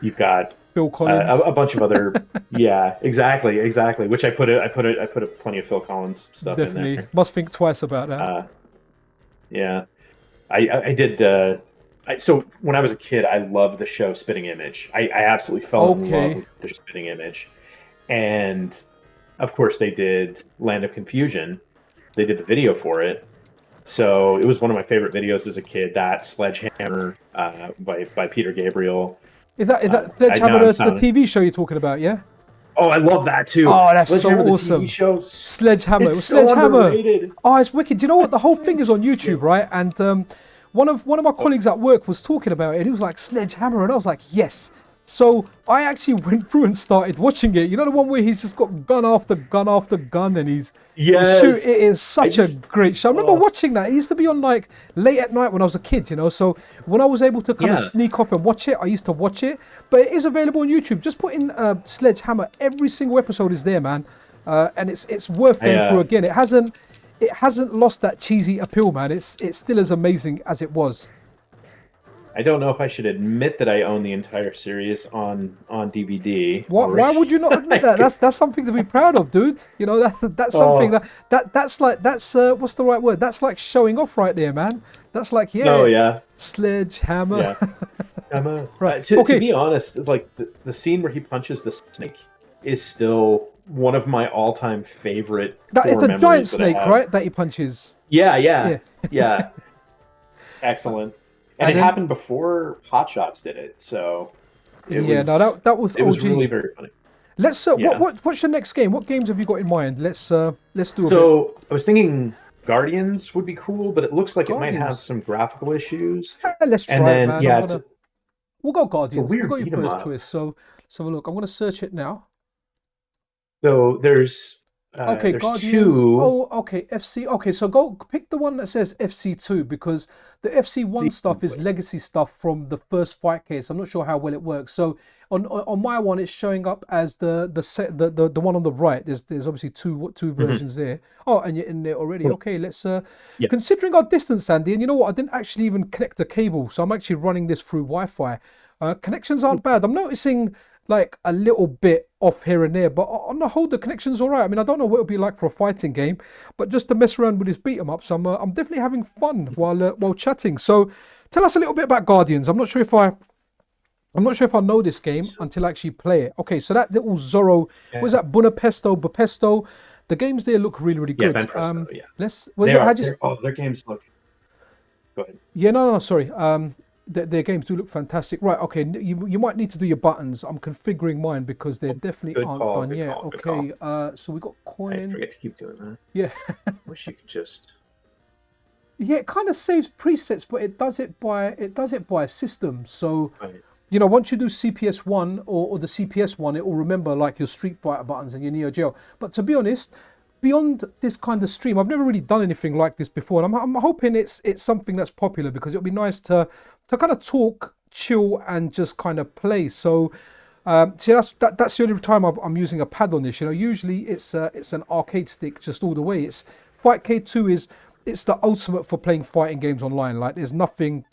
you've got Phil Collins. a bunch of other. Yeah, exactly. Which I put plenty of Phil Collins stuff in Definitely. there. Must think twice about that. Yeah, I did. So when I was a kid, I loved the show Spitting Image. I absolutely fell in love Okay. with the Spitting Image. And of course, they did Land of Confusion. They did the video for it. So it was one of my favorite videos as a kid. That Sledgehammer by Peter Gabriel. Is that I know Sledgehammer I'm the sounding. TV show you're talking about? Yeah. Oh, I love that too. Oh, that's so Sledgehammer, the awesome. TV show. Sledgehammer. It's so Sledgehammer. underrated. Oh, it's wicked. Do you know what? The whole thing is on YouTube, right? And one of my colleagues at work was talking about it, and he was like, "Sledgehammer," and I was like, "Yes." So I actually went through and started watching it. You know the one where he's just got gun after gun after gun, and he's Yes. shoot. It is such a great show. I remember Oh. watching that. It used to be on like late at night when I was a kid, So when I was able to kind of Yeah. sneak off and watch it, I used to watch it. But it is available on YouTube. Just put in Sledgehammer. Every single episode is there, man. And it's worth going through again. It hasn't lost that cheesy appeal, man. It's still as amazing as it was. I don't know if I should admit that I own the entire series on DVD. Why would you not admit that? That's something to be proud of, dude. That's something that's what's the right word? That's like showing off right there, man. That's like Oh yeah. Sledgehammer. Yeah. Right. To Okay. be honest, like the scene where he punches the snake is still one of my all-time favorite. That is core a memories giant that I snake, have. right? That he punches. Yeah. Excellent. And it then- happened before Hot Shots did it, so That was it was OG. really very funny. Let's Yeah. what's your next game? What games have you got in mind? Let's do a bit. So I was thinking Guardians would be cool, but it looks like it might have Guardians. some graphical issues. Let's try And it, then man. yeah, We'll go Guardians. weird We'll go beat your 'em first up. choice. So let's have a look. I'm gonna search it now. so there's Okay, There's Guardians. two. Oh, okay, FC. Okay, so go pick the one that says FC2 because the FC1 stuff is legacy stuff from the first fight case. I'm not sure how well it works. So on my one, it's showing up as the one on the right. There's obviously two Mhm. versions there. Oh, and you're in there already. Cool. Okay, let's Yeah. considering our distance, Andy, and you know what? I didn't actually even connect a cable, so I'm actually running this through Wi-Fi. Connections aren't bad. I'm noticing like a little bit off here and there, but on the whole, the connection's all right. I mean, I don't know what it'll be like for a fighting game, but just to mess around with his beat 'em ups, I'm definitely having fun while chatting. So, tell us a little bit about Guardians. I'm not sure if I know this game So, until I actually play it. Okay, so that little Zorro, was yeah. that Bupesto? The games there look really, really Yeah. good. Ben Presto. Yeah. Let's was They it? are. How just Their games look. Go ahead. Yeah, no, sorry. Their games do look fantastic. Right, okay. You might need to do your buttons. I'm configuring mine because they Oh, definitely good aren't call. done Good yet. call. Good call. Okay. So we got I coin. forget to keep doing that. Yeah, Wish you could just. yeah. It kind of saves presets, but it does it by system. So Right. once you do CPS one or the CPS one, it will remember like your Street Fighter buttons and your Neo Geo. But to be honest, beyond this kind of stream, I've never really done anything like this before, and I'm hoping it's something that's popular because it'll be nice to kind of talk, chill, and just kind of play. So. See, that's the only time I'm using a pad on this. Usually it's an arcade stick just all the way. It's Fight K2 it's the ultimate for playing fighting games online. Like there's nothing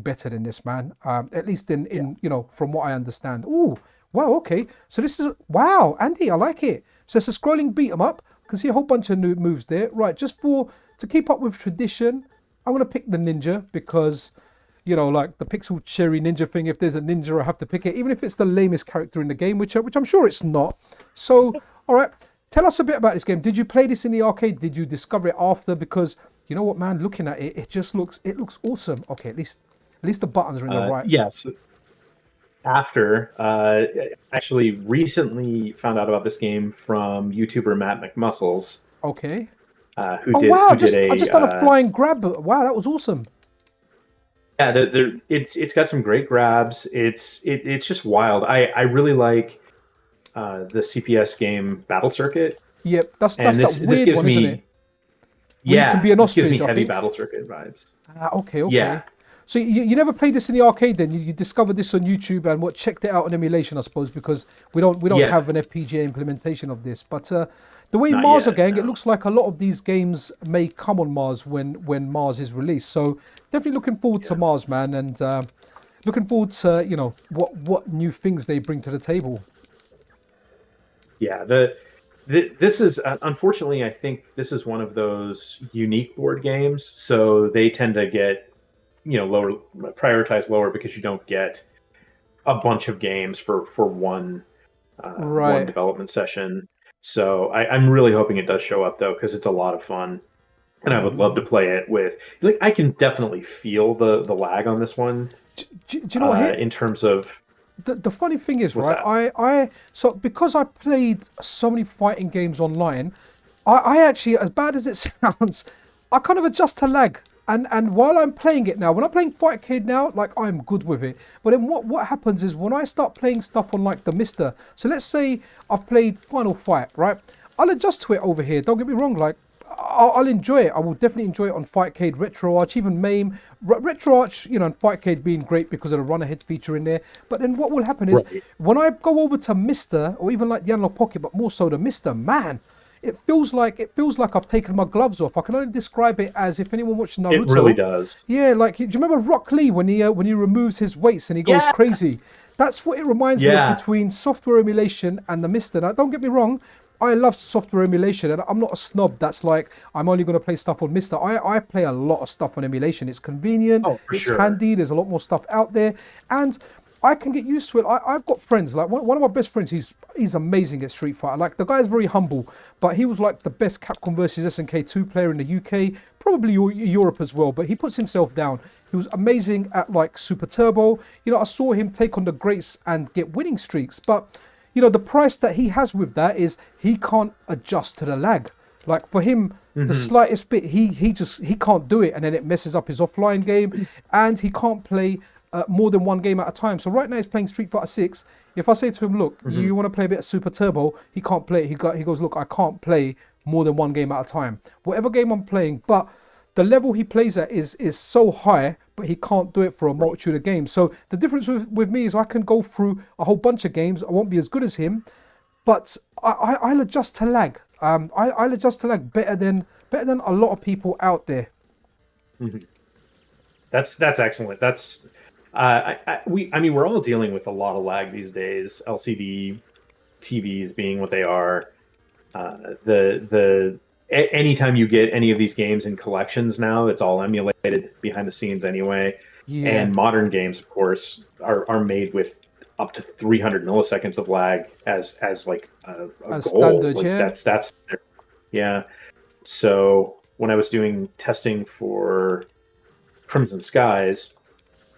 better than this, man. At least Yeah. in from what I understand. Ooh, wow, okay. So this is wow, Andy, I like it. So it's a scrolling beat 'em up. I can see a whole bunch of new moves there. Right, just to keep up with tradition, I'm gonna pick the ninja because like the pixel cherry ninja thing. If there's a ninja, I have to pick it, even if it's the lamest character in the game, which I'm sure it's not. So, all right, tell us a bit about this game. Did you play this in the arcade? Did you discover it after? Because you know what, man, looking at it, it looks awesome. Okay, at least the buttons are in the right. Yeah. So after, actually recently found out about this game from YouTuber Matt McMuscles, Okay. who Oh did wow, who did I a just done a flying grab. Wow, that was awesome. yeah. It's got some great grabs. It's just wild. I really like the CPS game Battle Circuit, Yep, that's and that this weird gives one, isn't it? me Where you can yeah be an this gives me ostrich, I heavy think. Battle Circuit vibes. Ah, okay, Yeah. okay. So you never played this in the arcade then? You discovered this on YouTube and what checked it out on emulation, I suppose, because we don't Yeah. have an FPGA implementation of this. But the way Not Mars are yet. going, it No. looks like a lot of these games may come on Mars when Mars is released. So definitely looking forward to Yeah. Mars, man, and looking forward to what new things they bring to the table. Yeah. This is unfortunately, I think this is one of those unique board games, so they tend to get lower, prioritized lower because you don't get a bunch of games for one Right. development session. So I'm really hoping it does show up though, because it's a lot of fun, and I would love to play it with. Like, I can definitely feel the lag on this one, Do you know what? Here, in terms of the funny thing is, what's right? that? So because I played so many fighting games online, I actually, as bad as it sounds, I kind of adjust to lag. And while I'm playing it now, when I'm playing Fightcade now, like I'm good with it. But then what happens is when I start playing stuff on like the Mister. So let's say I've played Final Fight, right? I'll adjust to it over here. Don't get me wrong, like I'll enjoy it. I will definitely enjoy it on Fightcade, Retro Arch, even MAME. Retro Arch, and Fightcade being great because of the run ahead feature in there. But then what will happen is Right. when I go over to Mister or even like the Analog Pocket, but more so the Mister, man, it feels like I've taken my gloves off. I can only describe it as if anyone watched It really Naruto. does. Yeah, like do you remember Rock Lee when he removes his weights and he goes Yeah. crazy? That's what it reminds me of Yeah. between software emulation and the Mister. Now, don't get me wrong, I love software emulation, and I'm not a snob. That's like I'm only going to play stuff on Mister. I play a lot of stuff on emulation. It's convenient, Oh, for it's sure. handy. There's a lot more stuff out there, and I can get used to it. I've got friends like one of my best friends. He's amazing at Street Fighter. Like the guy's very humble, but he was like the best Capcom versus SNK2 player in the UK, probably Europe as well. But he puts himself down. He was amazing at like Super Turbo. I saw him take on the greats and get winning streaks. But the price that he has with that is he can't adjust to the lag. Like for him, the Hmm. slightest bit, he can't do it, and then it messes up his offline game, and he can't play more than one game at a time. So right now he's playing Street Fighter 6. If I say to him, look, you want to play a bit of Super Turbo, he can't play it. He goes, look, I can't play more than one game at a time. Whatever game I'm playing, but the level he plays at is so high, but he can't do it for a multitude of games. So the difference with me is I can go through a whole bunch of games. I won't be as good as him, but I'll adjust to lag. I'll adjust to lag better than a lot of people out there. That's excellent. That's I mean, we're all dealing with a lot of lag these days. LCD TVs being what they are. Anytime you get any of these games in collections now, it's all emulated behind the scenes anyway. Yeah, And modern games, of course, are made with up to 300 milliseconds of lag as like a as goal. standard, Like yeah. that's yeah. So when I was doing testing for Crimson Skies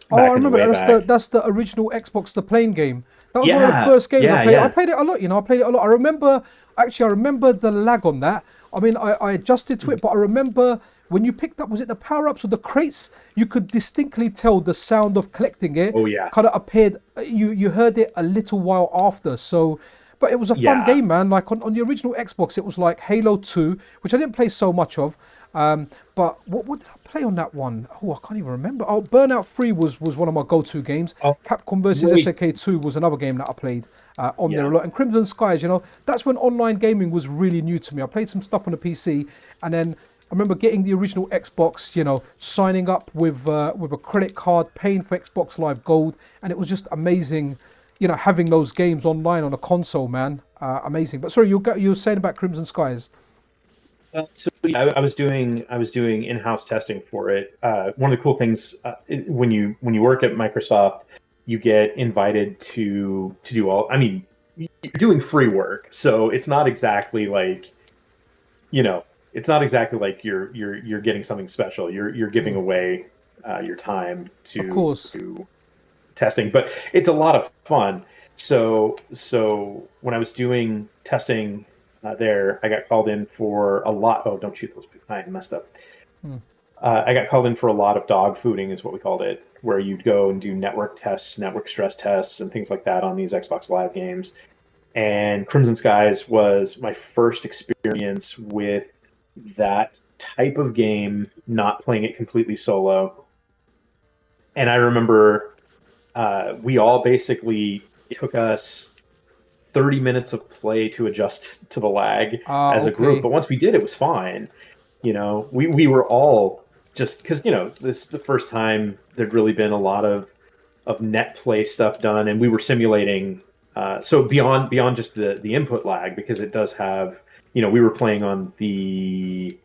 Oh, I back in the remember way that. back, That's the original Xbox, the plane game. That was one of the yeah, first games I yeah, played. I yeah, played it a lot, I played it a lot. I remember the lag on that. I mean, I adjusted to it, but I remember when you picked up, was it the power-ups or the crates? You could distinctly tell the sound of collecting it oh yeah, kind of appeared. You heard it a little while after. So, but it was a fun yeah. game, man. Like on the original Xbox, it was like Halo 2, which I didn't play so much of. But what did I play on that one? Oh, I can't even remember. Oh, Burnout 3 was one of my go-to games. Oh, Capcom versus wait, SNK 2 was another game that I played on there yeah. a lot. And Crimson Skies, that's when online gaming was really new to me. I played some stuff on the PC, and then I remember getting the original Xbox, signing up with a credit card, paying for Xbox Live Gold, and it was just amazing, having those games online on a console, man. Amazing. But sorry, you were saying about Crimson Skies. So yeah, I was doing in-house testing for it. One of the cool things when you work at Microsoft, you get invited to do all. I mean, you're doing free work, so it's not exactly like you know, it's not exactly like you're getting something special. You're giving Mm, away your time of to course. testing, but it's a lot of fun. So when I was doing testing there, I got called in for a lot. Oh, don't shoot those. I messed up. Mm. I got called in for a lot of dog fooding, is what we called it, where you'd go and do network tests, network stress tests, and things like that on these Xbox Live games. And Crimson Skies was my first experience with that type of game, not playing it completely solo. And I remember we all basically, it took us 30 minutes of play to adjust to the lag Ah, as a group. okay. But once we did, it was fine. We were all just because, this is the first time there'd really been a lot of net play stuff done. And we were simulating. So beyond just the input lag, because it does have, we were playing on the,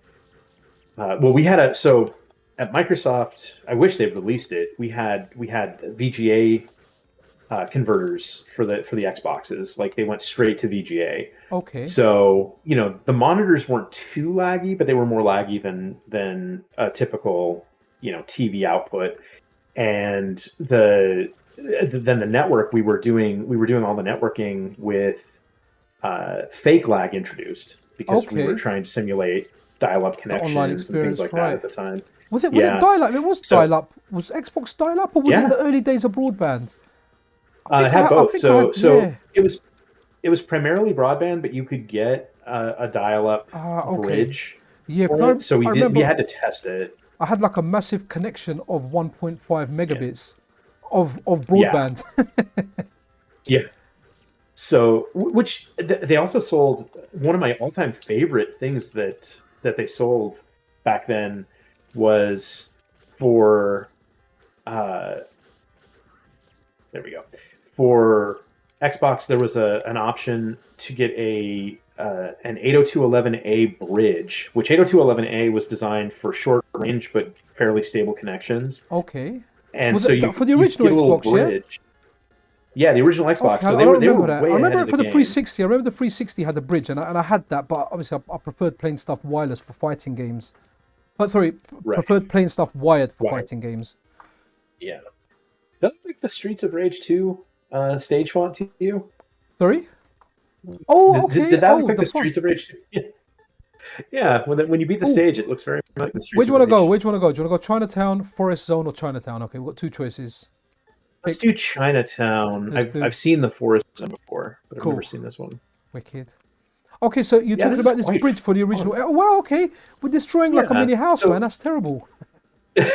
well, we had so at Microsoft, I wish they'd released it. We had VGA converters for the Xboxes. Like they went straight to VGA. Okay. So the monitors weren't too laggy, but they were more laggy than a typical TV output. And then the network, we were doing all the networking with fake lag introduced because we were Okay. trying to simulate dial-up The online connections and things experience, like that right. at the time. Was it Yeah. dial-up? It was So dial-up. Was Xbox dial-up or was it yeah, the early days of broadband? I had I both. think I So had, so yeah. it was primarily broadband, but you could get a dial-up Ah, okay. bridge Yeah, because for it. So we I did. We remember had to test it. I had like a massive connection of 1.5 Yeah. megabits of Yeah. broadband. Yeah. So, which they also sold one of my all-time favorite things that they sold back then was for uh, there we go, for Xbox. There was an option to get an 802.11a bridge, which 802.11a was designed for short range but fairly stable connections, Okay. and Was so it you for the you original get a little Xbox, yeah? bridge. Yeah, the original Xbox. Okay, So I they don't were they were remember that. I way remember ahead it of the for the game. 360. I remember the 360 had the bridge, and I had that, but obviously I preferred playing stuff wireless for fighting games. But sorry, Right. preferred playing stuff wired for Right. fighting games. Yeah. Doesn't like the Streets of Rage 2 stage font to you? Sorry? Oh, Did okay. that look Oh, like the the font. Streets of Rage 2? Yeah, when you beat the Oh, stage, it looks very much like the where Streets do you of want to go? Rage. Where do you want to go? Do you want to go Chinatown, Forest Zone, or Chinatown? Okay, we've got two choices. Let's pick. do Chinatown. Let's I've do. seen the Forest Zone before, but I've never Cool. seen this one. Wicked. Okay, so you're Yeah, talking this is about this quite bridge for the original. fun. Oh, wow, okay. We're destroying like a Yeah. mini house, man. So That's terrible. it's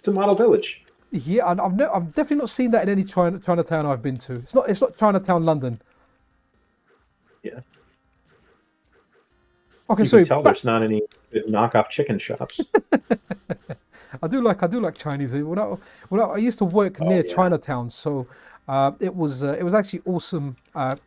a model village. Yeah, and I've definitely not seen that in any Chinatown I've been to. It's not Chinatown, London. Yeah. Okay, You can sorry. tell Back. there's not any good knockoff chicken shops. I do like Chinese. I used to work Oh near yeah. Chinatown, so it was actually awesome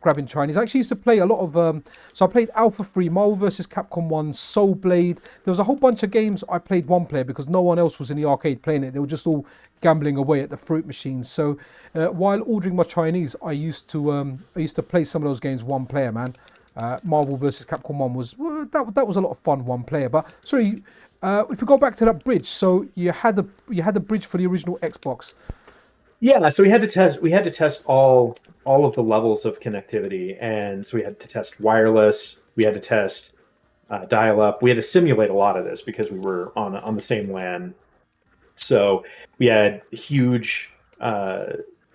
grabbing Chinese. I actually used to play a lot of so I played Alpha 3, Marvel vs. Capcom 1, Soul Blade. There was a whole bunch of games I played one player because no one else was in the arcade playing it. They were just all gambling away at the fruit machines. So while ordering my Chinese, I used to play some of those games one player, man. Marvel vs. Capcom 1 was that was a lot of fun one player. But sorry, if we go back to that bridge, so you had the bridge for the original Xbox. Yeah, so we had to test all of the levels of connectivity, and so we had to test wireless, we had to test dial up, we had to simulate a lot of this because we were on the same LAN. So we had huge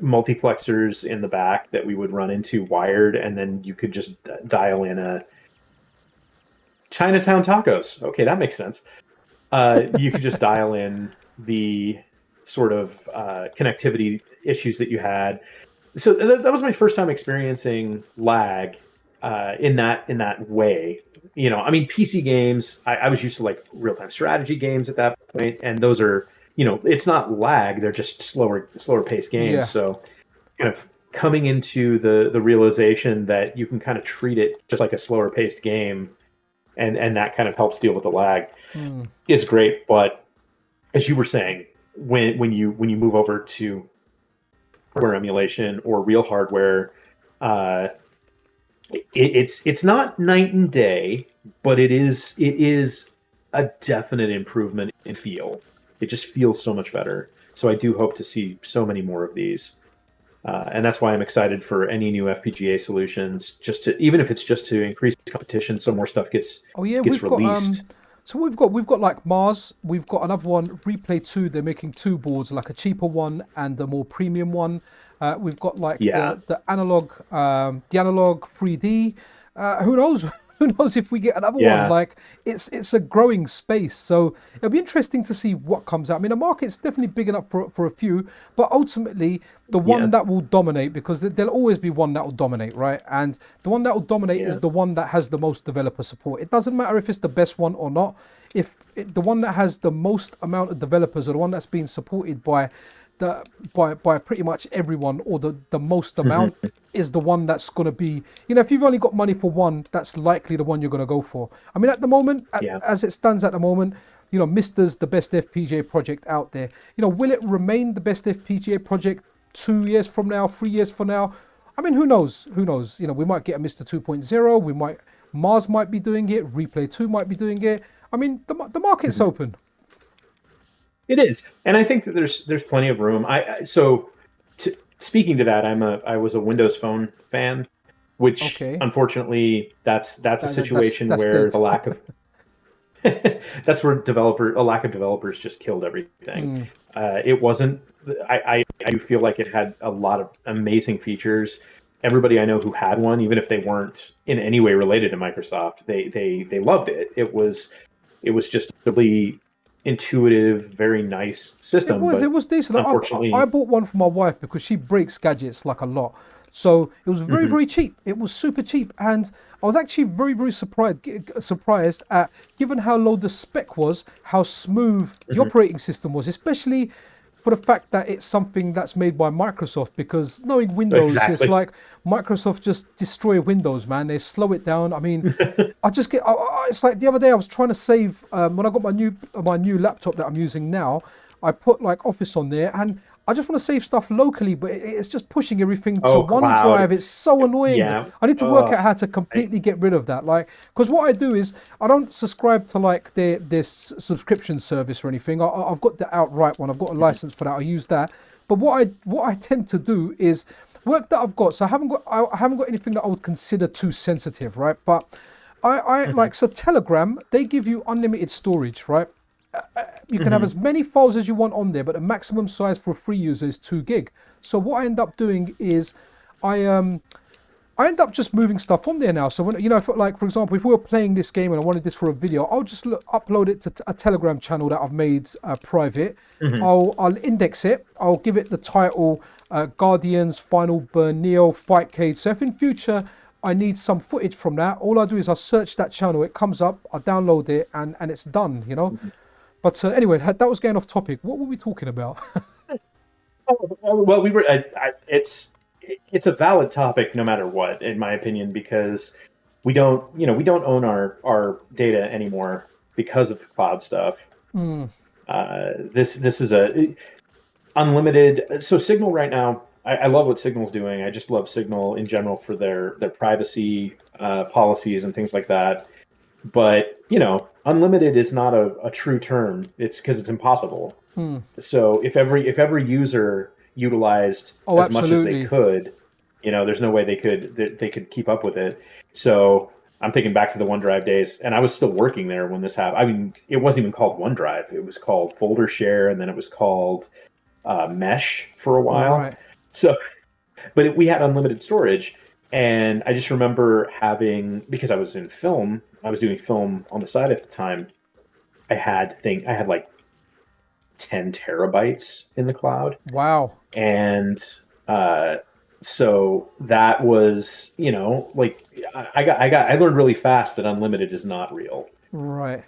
multiplexers in the back that we would run into wired, and then you could just dial in a Chinatown tacos. Okay, that makes sense. You could just dial in the sort of connectivity issues that you had. So that was my first time experiencing lag in that way. I mean, PC games. I was used to like real time strategy games at that point, and those are it's not lag; they're just slower paced games. Yeah. So kind of coming into the realization that you can kind of treat it just like a slower paced game, and that kind of helps deal with the lag Hmm. is great. But as you were saying, when you move over to hardware emulation or real hardware, uh, it's not night and day, but it is a definite improvement in feel. It just feels so much better. So I do hope to see so many more of these, and that's why I'm excited for any new FPGA solutions. Just to even if it's just to increase competition, so more stuff gets Oh yeah, gets released. so we've got like Mars, we've got another one, Replay 2, they're making two boards, like a cheaper one and a more premium one. We've got like Yeah, the analog 3D. Who knows? Who knows if we get another one? yeah, Like it's a growing space, so it'll be interesting to see what comes out. I mean, the market's definitely big enough for a few, but ultimately the yeah, one that will dominate, because there'll always be one that will dominate, right? And the one that will dominate is yeah. the one that has the most developer support. It doesn't matter if it's the best one or not. If the one that has the most amount of developers, or the one that's being supported by by pretty much everyone, or the most amount, Mhm. is the one that's going to be, if you've only got money for one, that's likely the one you're going to go for. I mean, at the moment, Yeah. as it stands at the moment, Mister's the best FPGA project out there. Will it remain the best FPGA project 2 years from now, 3 years from now? I mean, who knows? Who knows? We might get a Mister 2.0. Mars might be doing it. Replay 2 might be doing it. I mean, the market's Mhm. open. It is, and I think that there's plenty of room. Speaking to that, I was a Windows Phone fan, which Okay, unfortunately that's a situation that's where dead. the lack of that's where a lack of developers just killed everything. Hmm. It wasn't. I do feel like it had a lot of amazing features. Everybody I know who had one, even if they weren't in any way related to Microsoft, they loved it. It was just a really intuitive, very nice system. It But was decent. I unfortunately, bought one for my wife because she breaks gadgets like a lot. So it was very, mhm, very cheap. It was super cheap, and I was actually very, very surprised at, given how low the spec was, how smooth the mhm. operating system was, especially for the fact that it's something that's made by Microsoft. Because knowing Windows, it's Exactly. like Microsoft just destroy Windows, man. They slow it down. I mean, I just get. It's like the other day I was trying to save, when I got my new laptop that I'm using now. I put like Office on there, and I just want to save stuff locally, but it's just pushing everything to Oh, cloud. OneDrive. It's so annoying. Yeah. I need to work Oh, out how to I, completely get rid of that. Like, because what I do is I don't subscribe to like their subscription service or anything. I've got the outright one. I've got a mhm, license for that. I use that. But what I tend to do is work that I've got. So I haven't got anything that I would consider too sensitive, right? But I mhm. like, so Telegram, they give you unlimited storage, right? You can have as many files as you want on there, but the maximum size for a free user is 2 gig. So what I end up doing is I end up just moving stuff on there now. So when, like for example, if we were playing this game and I wanted this for a video, I'll just upload it to a Telegram channel that I've made private. I'll index it. I'll give it the title Guardians Final Burn Neo Fightcade. So if in future I need some footage from that, all I do is I search that channel. It comes up. I download it, and it's done. But anyway, that was getting off topic. What were we talking about? Well, we were. It's a valid topic no matter what, in my opinion, because we don't own our data anymore because of the cloud stuff. This is a unlimited. So Signal right now, I love what Signal's doing. I just love Signal in general for their privacy policies and things like that. But unlimited is not a true term. It's because it's impossible. So if every user utilized as much as they could, there's no way they could keep up with it. So I'm thinking back to the OneDrive days, and I was still working there when this happened. I mean, it wasn't even called OneDrive; it was called Folder Share, and then it was called Mesh for a while. Right. So, but we had unlimited storage, and I just remember because I was in film, I was doing film on the side at the time. I had like 10 terabytes in the cloud. Wow. And so that was, I learned really fast that unlimited is not real. Right.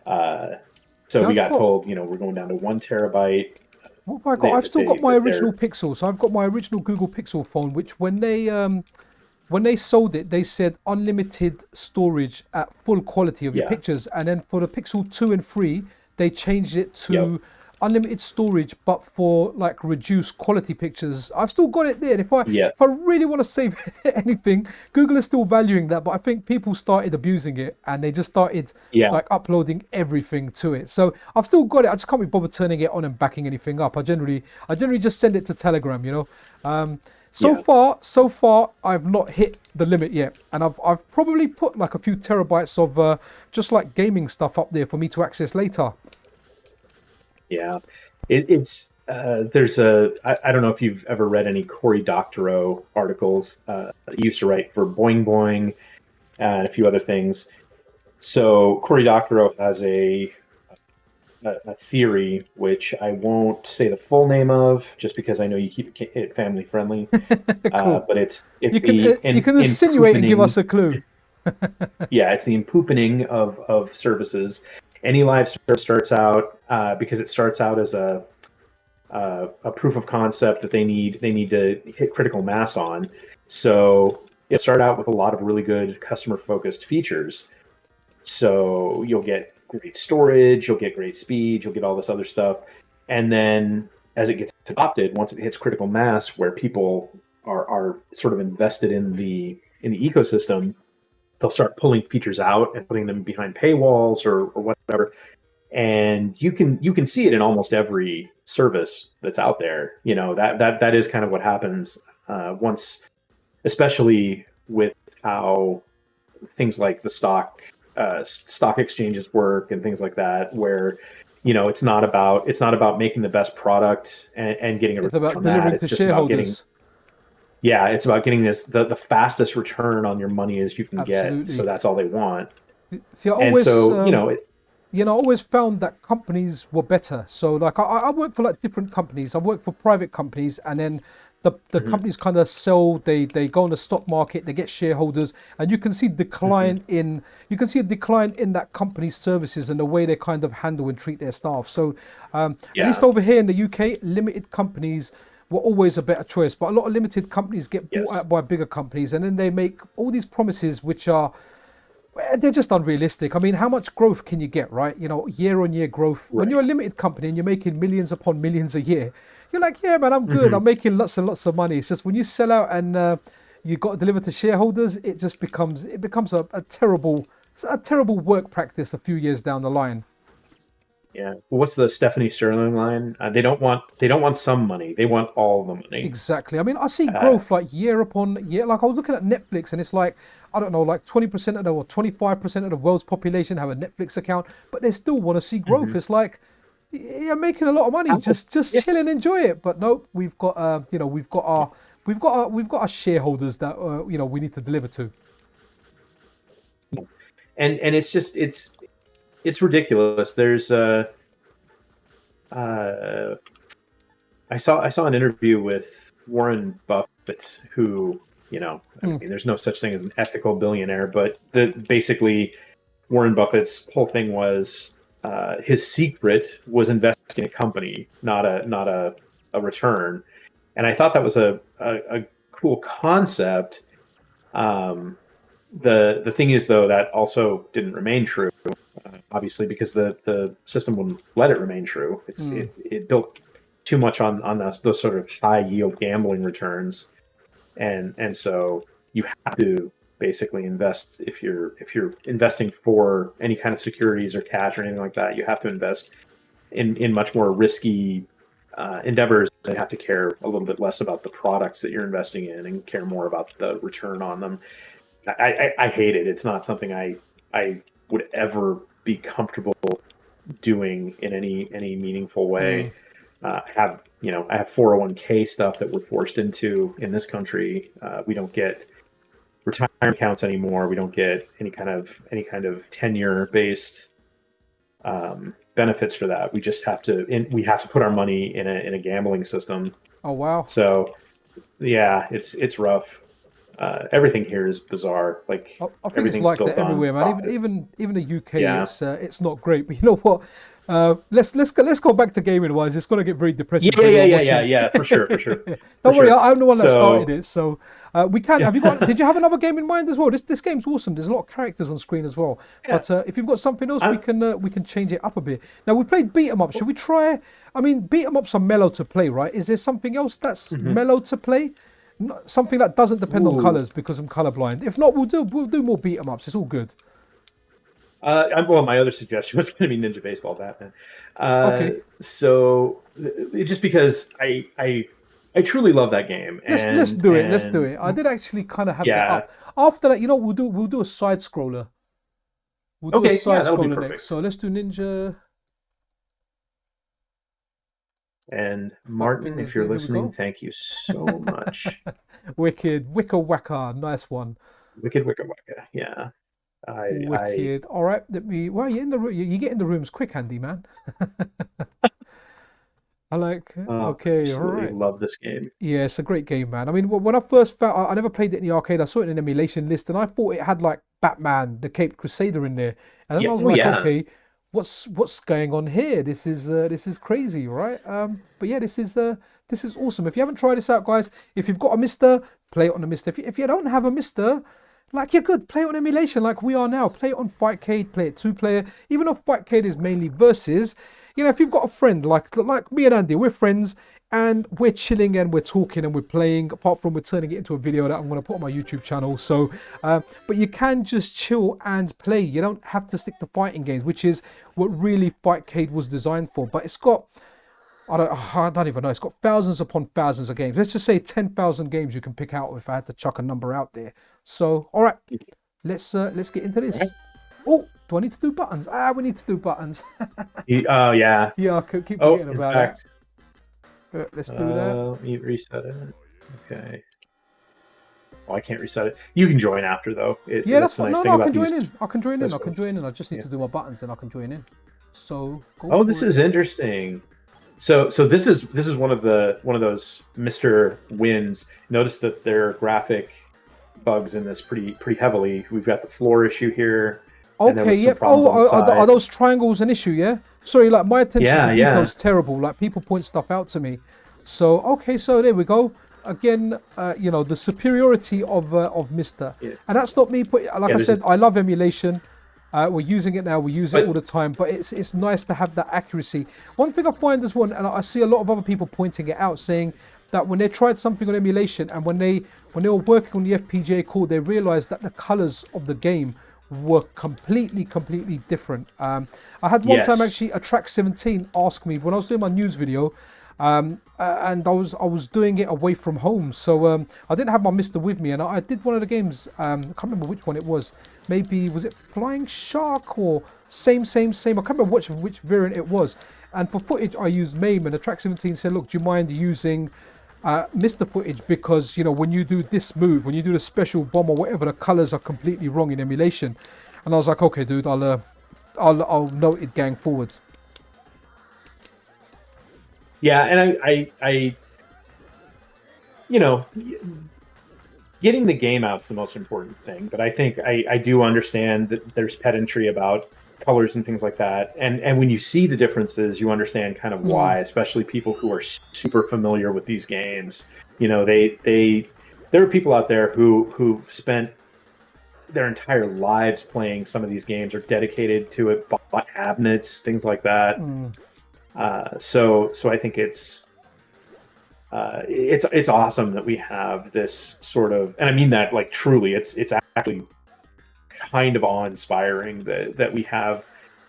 So we got told, we're going down to 1 terabyte. What have I got? I've still got my original Pixel. So I've got my original Google Pixel phone, which when they sold it, they said unlimited storage at full quality of your pictures. And then for the Pixel 2 and 3, they changed it to unlimited storage, but for like reduced quality pictures. I've still got it there. And if I really want to save anything, Google is still valuing that. But I think people started abusing it, and they just started like uploading everything to it. So I've still got it. I just can't be bothered turning it on and backing anything up. I generally just send it to Telegram. So far, I've not hit the limit yet, and I've probably put like a few terabytes of just like gaming stuff up there for me to access later. Yeah, it's there's I don't know if you've ever read any Cory Doctorow articles. He used to write for Boing Boing and a few other things. So Cory Doctorow has a theory, which I won't say the full name of, just because I know you keep it family friendly. Cool. But it's you can insinuate and give us a clue. Yeah, it's the impoopening of services. Any live service starts out because it starts out as a proof of concept that they need to hit critical mass on. So it start out with a lot of really good customer focused features. So you'll get great storage, you'll get great speed, you'll get all this other stuff, and then as it gets adopted, once it hits critical mass, where people are sort of invested in the ecosystem, they'll start pulling features out and putting them behind paywalls or whatever. And you can see it in almost every service that's out there. That is kind of what happens once, especially with how things like the stock exchanges work and things like that, where it's not about making the best product and getting a return from that. It's just about getting it's about getting the fastest return on your money as you can get. So that's all they want. See, I always found that companies were better. So like I work for like different companies. I work for private companies, and then the companies kind of sell. They go on the stock market. They get shareholders, and you can see decline in that company's services and the way they kind of handle and treat their staff. So at least over here in the UK, limited companies were always a better choice. But a lot of limited companies get bought out by bigger companies, and then they make all these promises which are, they're just unrealistic. I mean, how much growth can you get, right? Year on year growth. Right. When you're a limited company and you're making millions upon millions a year, you're like, yeah, man, I'm good. I'm making lots and lots of money. It's just when you sell out and you got to deliver to shareholders, it just becomes a terrible work practice a few years down the line. Yeah. What's the Stephanie Sterling line? They don't want some money. They want all the money. Exactly. I mean, I see growth like year upon year. Like I was looking at Netflix, and it's like, I don't know, like 20% of 25% of the world's population have a Netflix account, but they still want to see growth. It's like, yeah, making a lot of money, just Yeah. chill and enjoy it. But nope, we've got we've got our shareholders that we need to deliver to. And it's just it's ridiculous. There's uh I saw an interview with Warren Buffett, who, I Hmm. mean, there's no such thing as an ethical billionaire, but basically Warren Buffett's whole thing was, his secret was investing in a company, not a return. And I thought that was a cool concept. Um, the thing is, though, that also didn't remain true, obviously, because the system wouldn't let it remain true. Hmm. It built too much on those sort of high yield gambling returns, and so you have to basically invest, if you're investing for any kind of securities or cash or anything like that. You have to invest in much more risky endeavors. They have to care a little bit less about the products that you're investing in and care more about the return on them. I hate it. It's not something I would ever be comfortable doing in any meaningful Hmm. way. I have 401k stuff that we're forced into in this country. We don't get retirement accounts anymore. We don't get any kind of tenure based benefits for that. We just we have to put our money in a gambling system. Oh wow. So yeah, it's rough. Everything here is bizarre. Like, I think it's everything's like that built on everywhere, man. profits. Even the UK, Yeah. it's not great. But you know what? Let's go back to gaming wise. It's gonna get very Yeah, depressing for yeah, yeah, anyone yeah, yeah, watching. yeah, for sure, for sure, for Don't worry, sure. I'm the one that started So, it. So we can. Have you got? Did you have another game in mind as well? This game's awesome. There's a lot of characters on screen as well. yeah, But if you've got something else, I'm we can change it up a bit. Now we played beat 'em up. Should we try? I mean, beat 'em ups are mellow to play, right? Is there something else that's mhm. mellow to play? Something that doesn't depend on Ooh. colors because I'm colorblind. If not, we'll do more beat 'em ups. It's all good. Well, my other suggestion was going to be Ninja Baseball Batman. Okay. So, just because I truly love that game, Let's and do it. Let's do it. I did actually kind of have that yeah. up. After that, we'll do a side scroller. We'll do a Okay, yeah, side that'll be scroller next. perfect. So let's do Ninja. And Fat Martin, fingers if you're there. Here we listening, go. thank you so much. Wicked. Wicker Whacker. Nice one. Wicked Wicka Wicka. Yeah, I Wicked. All right. Let me. Well, you're in the you get in the rooms quick, Andy, man. I like. Okay. All absolutely right. love this game. Yeah, it's a great game, man. I mean, when I first found, I never played it in the arcade. I saw it in an emulation list, and I thought it had like Batman, the Caped Crusader in there. And then Yeah. I was Oh like, yeah. okay, what's going on here? This is crazy, right? But yeah, this is awesome. If you haven't tried this out, guys, if you've got a Mister, play it on the Mister. If you don't have a Mister, like you're good, play it on emulation, like we are now. Play it on Fightcade, play it two player. Even though Fightcade is mainly versus, if you've got a friend like me and Andy, we're friends and we're chilling and we're talking and we're playing. Apart from we're turning it into a video that I'm going to put on my YouTube channel. So, but you can just chill and play. You don't have to stick to fighting games, which is what really Fightcade was designed for. But it's got I don't even know. It's got thousands upon thousands of games. Let's just say 10,000 games you can pick out if I had to chuck a number out there. So, all right, let's get into All right. this. Oh, do I need to do buttons? We need to do buttons. Oh yeah. Yeah, I keep Oh, forgetting in about that. fact, Let's do that. let me reset it. Okay. Oh, I can't reset it. You can join after though. Yeah, that's That's the fine. nice No, thing no, I can about join these in. I can join in. side I can scrolls. join in. I just need Yeah. to do my buttons and I can join in. So go Oh, for this it. is interesting. So this is one of those Mr. Wins. Notice that there are graphic bugs in this pretty heavily. We've got the floor issue here, and then Okay, with some yep. problems Oh, on the are side. those triangles an issue? Yeah. Sorry, like my attention to Yeah, detail yeah, is terrible. Like people point stuff out to me. So okay, so there we go. Again, the superiority of Mister, yeah, and that's not me. Like yeah. I There's a, said, I love emulation. We're using it now. We use it all but the time. But it's nice to have that accuracy. One thing I find as well, and I see a lot of other people pointing it out, saying that when they tried something on emulation and when they were working on the FPGA code, they realized that the colors of the game were completely different. I had one time yes, actually a track 17 ask me when I was doing my news video, and I was doing it away from home, so I didn't have my Mister with me, and I did one of the games. I can't remember which one it was. Maybe was it Flying Shark or same. I can't remember which variant it was. And for footage, I use MAME, and the Track 17 said, look, do you mind using Mr. footage, because when you do this move, when you do the special bomb or whatever, the colors are completely wrong in emulation. And I was like, okay, dude, I'll note it going forward. Yeah, and I getting the game out's the most important thing. But I think I do understand that there's pedantry about colors and things like that. And when you see the differences, you understand kind of why, especially people who are super familiar with these games. There are people out there who spent their entire lives playing some of these games, or dedicated to it, bought cabinets, things like that. So I think it's awesome that we have this sort of, and I mean that like truly, it's actually kind of awe-inspiring that we have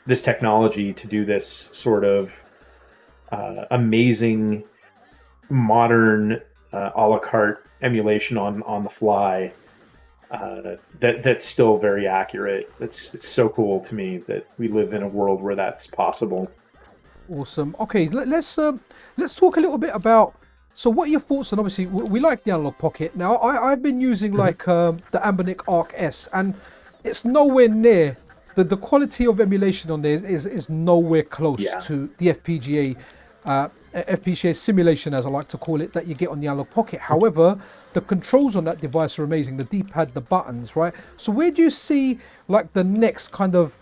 this technology to do this sort of amazing modern a la carte emulation on the fly. That's still very accurate. It's so cool to me that we live in a world where that's possible. Awesome. Okay, let's talk a little bit about. So, what are your thoughts on? Obviously, we like the Analog Pocket. Now, I've been using like the Ambernic Arc S, and it's nowhere near the quality of emulation on there is nowhere close to the FPGA simulation, as I like to call it, that you get on the Analog Pocket. However, the controls on that device are amazing. The D-pad, the buttons, right? So where do you see like the next kind of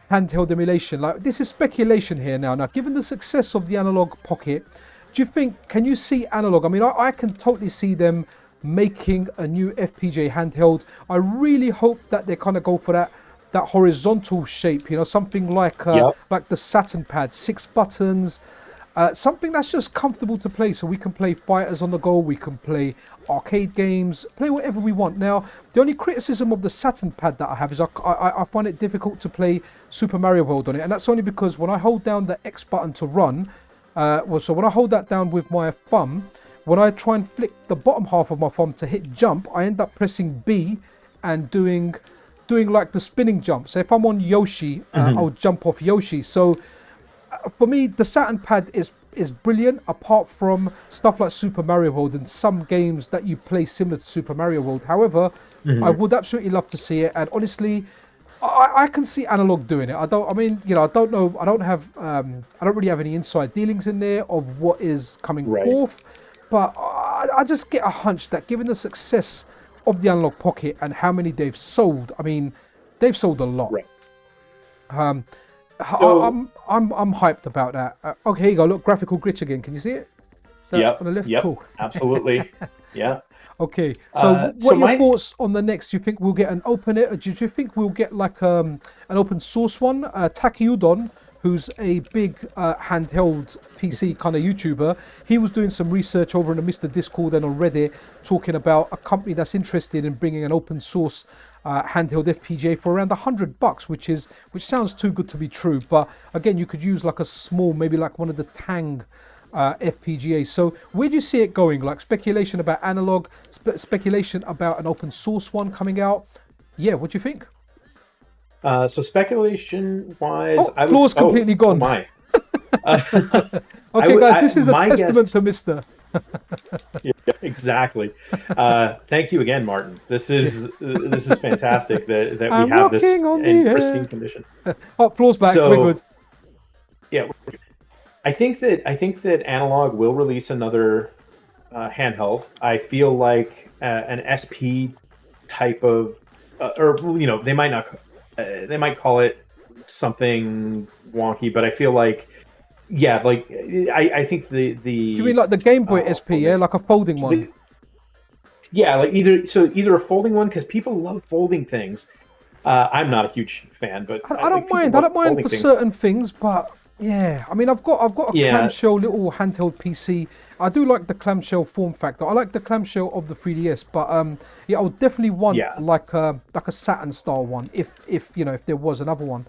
handheld emulation? Like, this is speculation here now. Now, given the success of the Analog Pocket, do you think, can you see Analog? I mean, I can totally see them making a new FPGA handheld. I really hope that they kind of go for that horizontal shape, something like the Saturn pad, 6 buttons, something that's just comfortable to play, so we can play fighters on the go, we can play arcade games, play whatever we want. Now, the only criticism of the Saturn pad that I have is I find it difficult to play Super Mario World on it, and that's only because when I hold down the X button to run, so when I hold that down with my thumb, when I try and flick the bottom half of my thumb to hit jump, I end up pressing B and doing like the spinning jump. So if I'm on Yoshi, I'll jump off Yoshi. So for me, the Saturn pad is brilliant, apart from stuff like Super Mario World and some games that you play similar to Super Mario World. However, I would absolutely love to see it, and honestly, I can see Analog doing it. I don't know. I don't really have any inside dealings in there of what is coming forth, but I just get a hunch that given the success of the Analog Pocket and how many they've sold, I mean, they've sold a lot. I'm hyped about that. Okay, here you go. Look, graphical glitch again. Can you see it? Yep. On the left. Yep. Cool. Absolutely. Yeah. Okay. So, what are your thoughts on the next? Do you think we'll get an open it, or do you think we'll get like an open source one? Takiudon, who's a big handheld PC kind of YouTuber, he was doing some research over in the Mr. Discord and on Reddit, talking about a company that's interested in bringing an open source handheld FPGA for around $100, which sounds too good to be true. But again, you could use like a small, maybe like one of the Tang FPGAs. So where do you see it going? Like speculation about Analog, speculation about an open source one coming out. Yeah, what do you think? So speculation-wise, floor's completely gone. Oh my. Okay, guys, this is a testament to Mr. Yeah, exactly. Thank you again, Martin. This is fantastic that we have this in pristine condition. Floor's back. We're good. Yeah, I think that Analog will release another handheld. I feel like an SP type of, or they might not. They might call it something wonky, but I feel like, I think the. Do you mean like the Game Boy SP? Yeah, like a folding one. Like either a folding one, because people love folding things. I'm not a huge fan, but I don't mind. I don't mind for certain things, but yeah, I mean, I've got a clamshell little handheld PC. I do like the clamshell form factor. I like the clamshell of the 3DS, but I would definitely want like a Saturn style one if there was another one.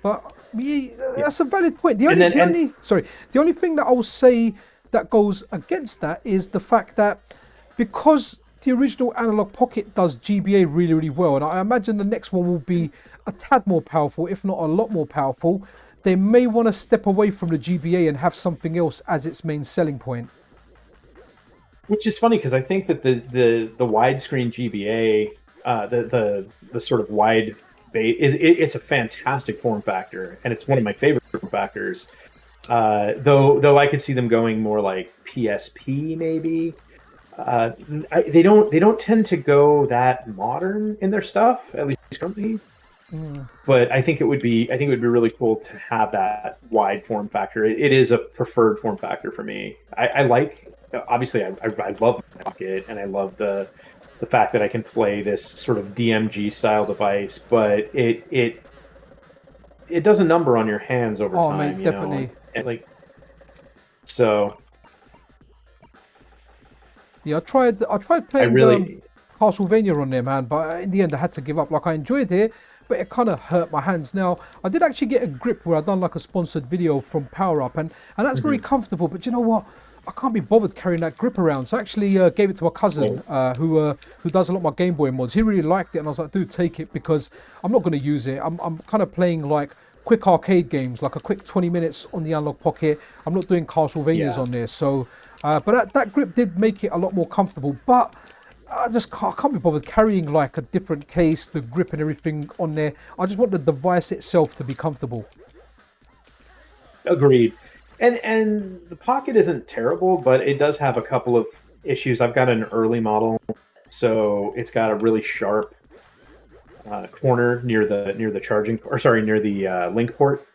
But that's a valid point. The only thing that I will say that goes against that is the fact that because the original Analog Pocket does GBA really, really well, and I imagine the next one will be a tad more powerful, if not a lot more powerful. they may want to step away from the GBA and have something else as its main selling point. Which is funny because I think that the widescreen GBA, the sort of wide base, it's a fantastic form factor, and it's one of my favorite form factors. Though I could see them going more like PSP maybe. They don't tend to go that modern in their stuff, at least currently. But I think it would be really cool to have that wide form factor. It is a preferred form factor for me. I like, obviously I love my pocket, and I love the fact that I can play this sort of DMG style device, but it does a number on your hands over Oh, time, mate, definitely. and like so. Yeah, I tried I playing really Castlevania on there, man, but in the end I had to give up. Like, I enjoyed it, but it kind of hurt my hands. Now, I did actually get a grip where I done like a sponsored video from Power Up, and that's very comfortable. But you know what? I can't be bothered carrying that grip around. So I actually gave it to my cousin, who does a lot of my Game Boy mods. He really liked it, and I was like, dude, take it, because I'm not going to use it. I'm kind of playing like quick arcade games, like a quick 20 minutes on the Analog Pocket. I'm not doing Castlevanias on there. So, but that grip did make it a lot more comfortable. But I can't be bothered carrying like a different case, the grip and everything on there. I just want the device itself to be comfortable. Agreed. And the pocket isn't terrible, but it does have a couple of issues. I've got an early model, so it's got a really sharp corner near the charging, or sorry, near the link port.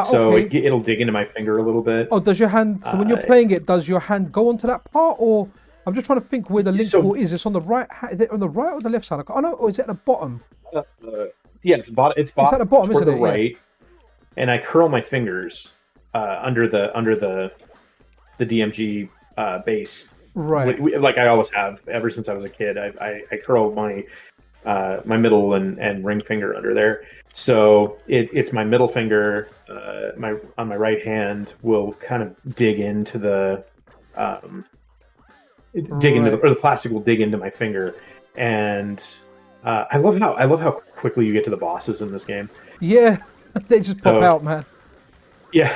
So Okay. it'll dig into my finger a little bit. Oh, does your hand, so when you're playing it, does your hand go onto that part, or I'm just trying to think where the link port is. It's on the right, is it on the right or the left side? I know, or is it at the bottom? Yeah, it's bottom. It's at the bottom, toward isn't the it? right, and I curl my fingers under the DMG base. Right. Like I always have ever since I was a kid. I curl my middle and ring finger under there. So it's my middle finger, on my right hand will kind of dig into the or the plastic will dig into my finger, and I love how quickly you get to the bosses in this game. Yeah, they just pop out, man. Yeah,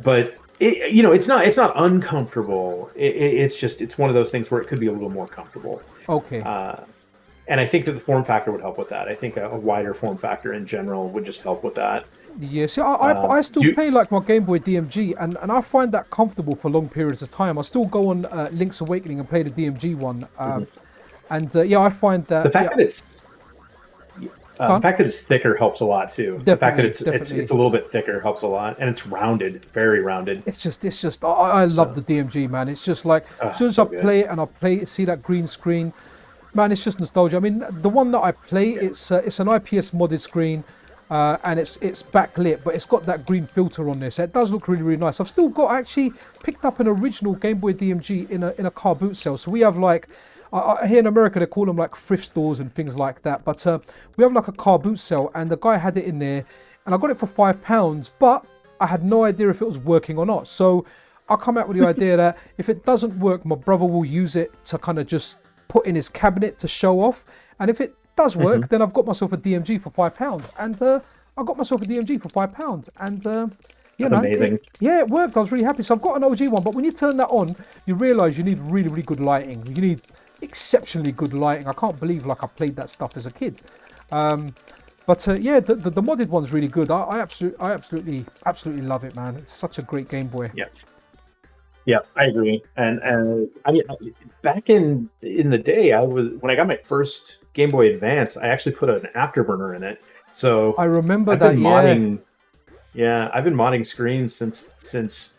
but it's not uncomfortable. It's one of those things where it could be a little more comfortable. Okay. And I think that the form factor would help with that. I think a wider form factor in general would just help with that. Yeah, see, I still play like my Game Boy DMG, and I find that comfortable for long periods of time. I still go on Link's Awakening and play the DMG one, and yeah, I find that the fact that it's thicker helps a lot too. The fact that it's a little bit thicker helps a lot, and it's rounded, very rounded. It's just I love the DMG, man. It's just like as soon as I play it and see that green screen, man, it's just nostalgia. I mean, the one that I play, it's an IPS modded screen. And it's backlit, but it's got that green filter on there, so it does look really, really nice. I've still actually picked up an original Game Boy DMG in a car boot sale. So we have like, here in America they call them like thrift stores and things like that. But we have like a car boot sale, and the guy had it in there, and I got it for £5, but I had no idea if it was working or not. So I come out with the idea that if it doesn't work, my brother will use it to kind of just put in his cabinet to show off, and if it does work, then I've got myself a DMG for £5, and I got myself a DMG for £5, and you know, amazing. It worked. I was really happy. So I've got an OG one, but when you turn that on, you realise you need really, really good lighting. You need exceptionally good lighting. I can't believe like I played that stuff as a kid. But yeah, the modded one's really good. I absolutely love it, man. It's such a great Game Boy. Yeah, I agree. And I mean, back in the day, when I got my first Game Boy Advance, I actually put an afterburner in it. So I remember I've that. been modding, yeah, I've been modding screens since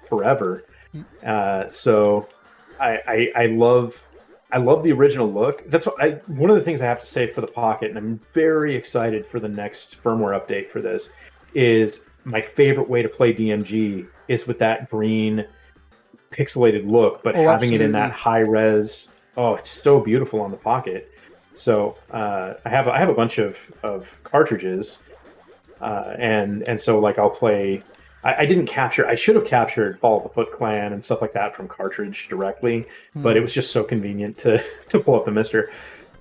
forever. So I love the original look. That's what one of the things I have to say for the Pocket, and I'm very excited for the next firmware update for this, is my favorite way to play DMG is with that green pixelated look, but having it in that high res. Oh, it's so beautiful on the Pocket. So I have a bunch of cartridges, and so like I'll play. I didn't capture. I should have captured Fall of the Foot Clan and stuff like that from cartridge directly, but it was just so convenient to pull up the Mister.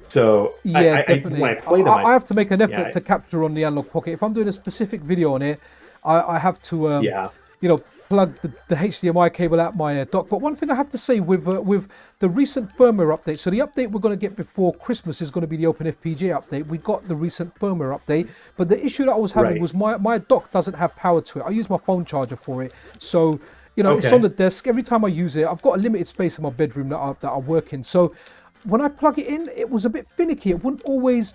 So Yeah, when definitely. I play them, I have to make an yeah, effort to capture on the analog pocket. If I'm doing a specific video on it, I have to, yeah, you know, plug the HDMI cable out my dock. But one thing I have to say with the recent firmware update, so the update we're going to get before Christmas is going to be the OpenFPGA update. We got the recent firmware update, but the issue that I was having right, was my dock doesn't have power to it. I use my phone charger for it, so it's on okay, the desk. Every time I use it, I've got a limited space in my bedroom that I work in. So when I plug it in, it was a bit finicky. It wouldn't always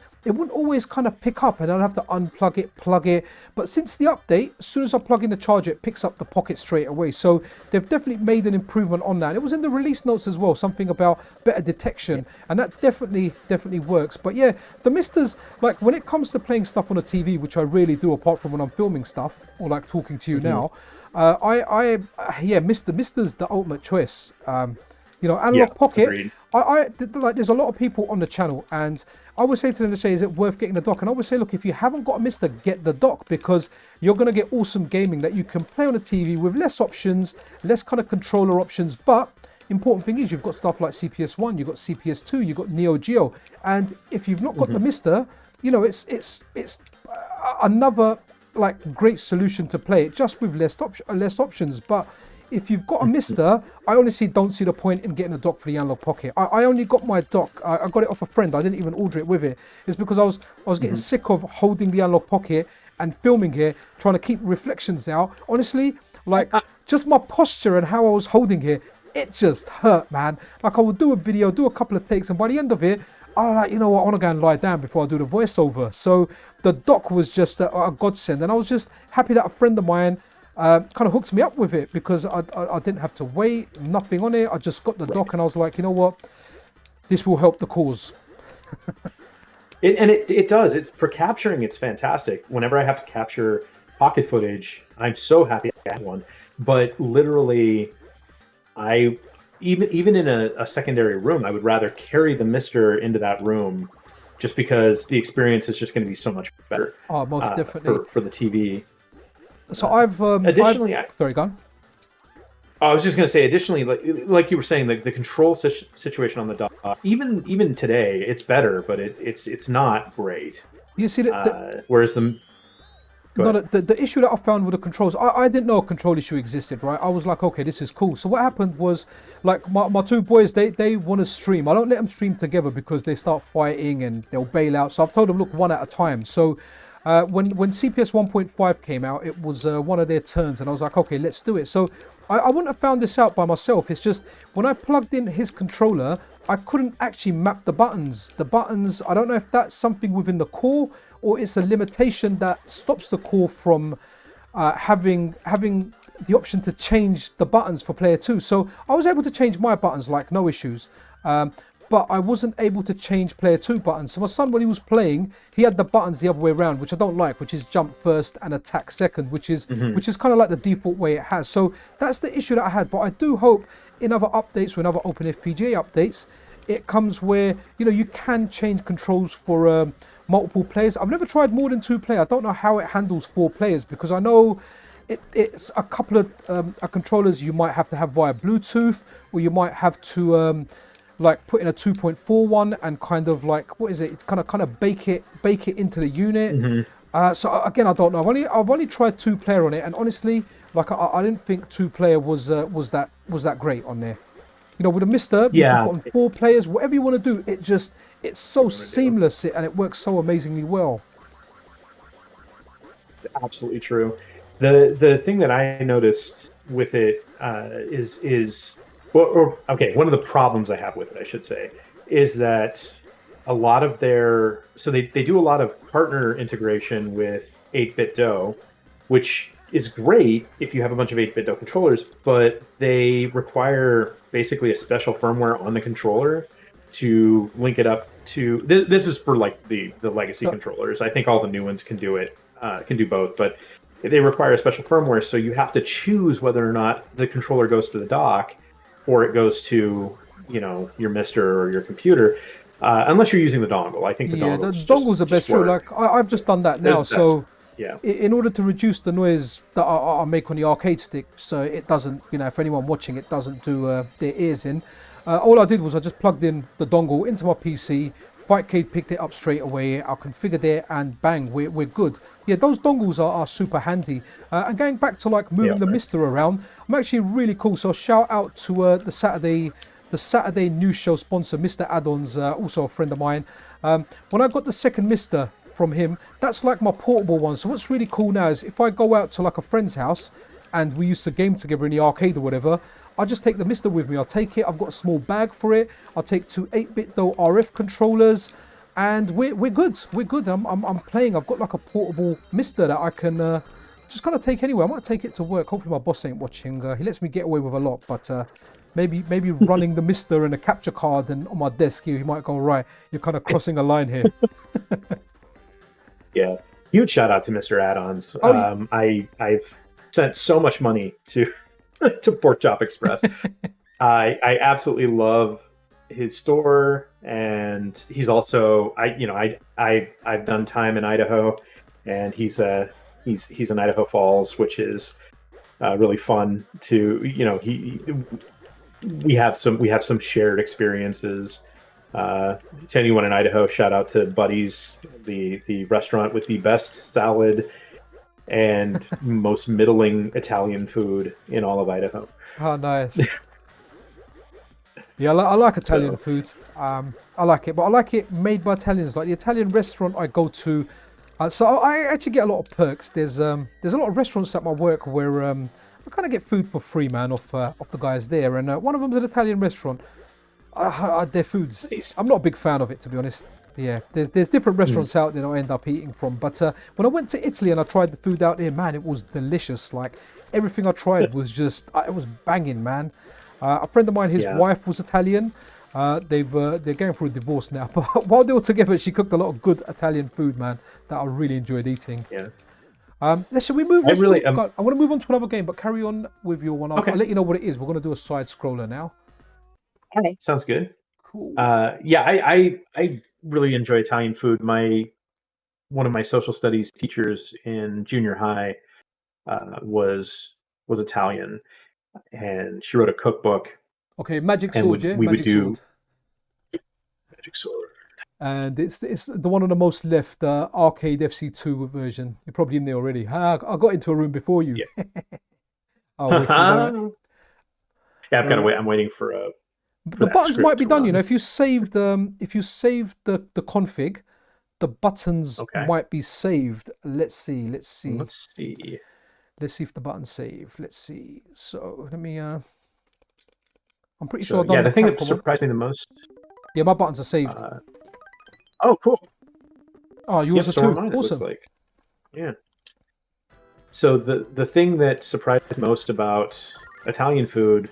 kind of pick up, and I'd have to unplug it, plug it. But since the update, as soon as I plug in the charger, it picks up the pocket straight away. So they've definitely made an improvement on that. And it was in the release notes as well, something about better detection, and that definitely works. But yeah, the misters, like when it comes to playing stuff on a TV, which I really do, apart from when I'm filming stuff or like talking to you now, yeah, Mister's the ultimate choice. yeah, Analog pocket. agreed. Like, there's a lot of people on the channel, and I would say to them, is it worth getting the dock? And I would say, look, if you haven't got a Mister, get the dock, because you're going to get awesome gaming that you can play on a TV with less options, less kind of controller options. But important thing is you've got stuff like CPS1, you've got CPS2, you've got Neo Geo, and if you've not got the Mister, it's another like great solution to play it just with less options. But if you've got a Mister, I honestly don't see the point in getting a dock for the analog pocket. I only got my dock, I got it off a friend. I didn't even order it with it. It's because I was getting sick of holding the analog pocket and filming it, trying to keep reflections out. Honestly, like just my posture and how I was holding it, it just hurt, man. Like I would do a video, do a couple of takes, and by the end of it, I was like, you know what, I want to go and lie down before I do the voiceover. So the dock was just a godsend, and I was just happy that a friend of mine kind of hooked me up with it, because I didn't have to wait, nothing on it. I just got the dock, and I was like, you know what, this will help the cause. It does. It's for capturing. It's fantastic. Whenever I have to capture pocket footage, I'm so happy I have one. But literally, I even in a secondary room, I would rather carry the Mister into that room, just because the experience is just going to be so much better Oh, most definitely. for the TV. So Additionally, sorry, go on. I was just going to say, additionally, like you were saying, the control situation on the dock, even today, it's better, but it's not great. You see, Whereas the issue that I found with the controls, I didn't know a control issue existed, right? I was like, okay, this is cool. So what happened was, like my two boys, they want to stream. I don't let them stream together because they start fighting and they'll bail out. So I've told them, look, one at a time. So when CPS 1.5 came out, it was one of their turns, and I was like, okay, let's do it. So I wouldn't have found this out by myself. It's just when I plugged in his controller, I couldn't actually map the buttons. The buttons, I don't know if that's something within the core, or it's a limitation that stops the core from having the option to change the buttons for player 2. So I was able to change my buttons, like no issues. But I wasn't able to change player 2 buttons. So my son, when he was playing, he had the buttons the other way around, which I don't like, which is jump first and attack second, which is kind of like the default way it has. So that's the issue that I had. But I do hope in other updates, or in other OpenFPGA updates, it comes where you can change controls for multiple players. I've never tried more than 2 player. I don't know how it handles 4 players, because I know it's a couple of controllers you might have to have via Bluetooth, or you might have to like put in a 2.4 one and kind of like, what is it, kind of bake it into the unit. So again, I don't know. I've only tried 2 player on it, and honestly, like I didn't think 2 player was that great on there. With a Mister, you can put on 4 players, whatever you want to do. It's so seamless, and it works so amazingly well. Absolutely true. The thing that I noticed with it one of the problems I have with it, I should say, is that a lot of they do a lot of partner integration with 8-bit Do, which is great if you have a bunch of 8-bit Do controllers, but they require basically a special firmware on the controller to link it up to. This is for like the legacy controllers. I think all the new ones can do it, can do both, but they require a special firmware, so you have to choose whether or not the controller goes to the dock or it goes to your Mister or your computer, unless you're using the dongle. I think the dongle's the best. True. Like I've just done that now. So yeah, in order to reduce the noise that I make on the arcade stick, so it doesn't, if anyone watching it doesn't do their ears in, all I did was I just plugged in the dongle into my PC, Fightcade picked it up straight away. I configured it, and bang, we're good. Yeah, those dongles are super handy. And going back to like moving the Mister around, I'm actually really cool. So shout out to the Saturday news show sponsor, Mr. Addons, also a friend of mine. When I got the second Mister from him, that's like my portable one. So what's really cool now is if I go out to like a friend's house and we used to game together in the arcade or whatever, I'll just take the Mister with me. I'll take it. I've got a small bag for it. I'll take 2 8-bit though RF controllers, and we're good. We're good. I'm playing. I've got like a portable Mister that I can just kind of take anywhere. I might take it to work. Hopefully my boss ain't watching. He lets me get away with a lot, but maybe running the Mister and a capture card and on my desk, he might go, right, you're kind of crossing a line here. Yeah, huge shout out to Mr. Add-ons. I've sent so much money to to Pork Chop Express. I absolutely love his store, and he's also I've done time in Idaho, and he's in Idaho Falls, which is really fun to we have some shared experiences. To anyone in Idaho, shout out to Buddy's, the restaurant with the best salad and most middling Italian food in all of Idaho. Oh, nice. Yeah, I like Italian food. I like it, but I like it made by Italians. Like the Italian restaurant I go to, so I actually get a lot of perks. There's a lot of restaurants at my work where I kind of get food for free, man, off the guys there. And one of them is an Italian restaurant. Their food's, Nice. I'm not a big fan of it, to be honest. Yeah, there's different restaurants out there that I end up eating from. But when I went to Italy and I tried the food out there, man, it was delicious. Like everything I tried was just, it was banging, man. A friend of mine, his wife was Italian. They're going through a divorce now, but while they were together, she cooked a lot of good Italian food, man, that I really enjoyed eating. Yeah. Should we move? I want to move on to another game, but carry on with your one. I'll let you know what it is. We're going to do a side scroller now. Okay, sounds good. Cool. I really enjoy Italian food. One of my social studies teachers in junior high was Italian, and she wrote a cookbook. Okay, Magic Sword, yeah? Magic Sword. Magic Sword. And it's the one on the most left, arcade FC2 version. You're probably in there already. I got into a room before you. Yeah. Right. Yeah, I've got to wait. I'm waiting for a. The buttons might be done, if you saved the config, the buttons might be saved. Let's see if the button's saved. Let's see. So let me I'm pretty sure I've done the thing that surprised me the most. Yeah, my buttons are saved. Oh, cool. Oh, yours are too. Mine, awesome. Like. Yeah. So the thing that surprised me most about Italian food,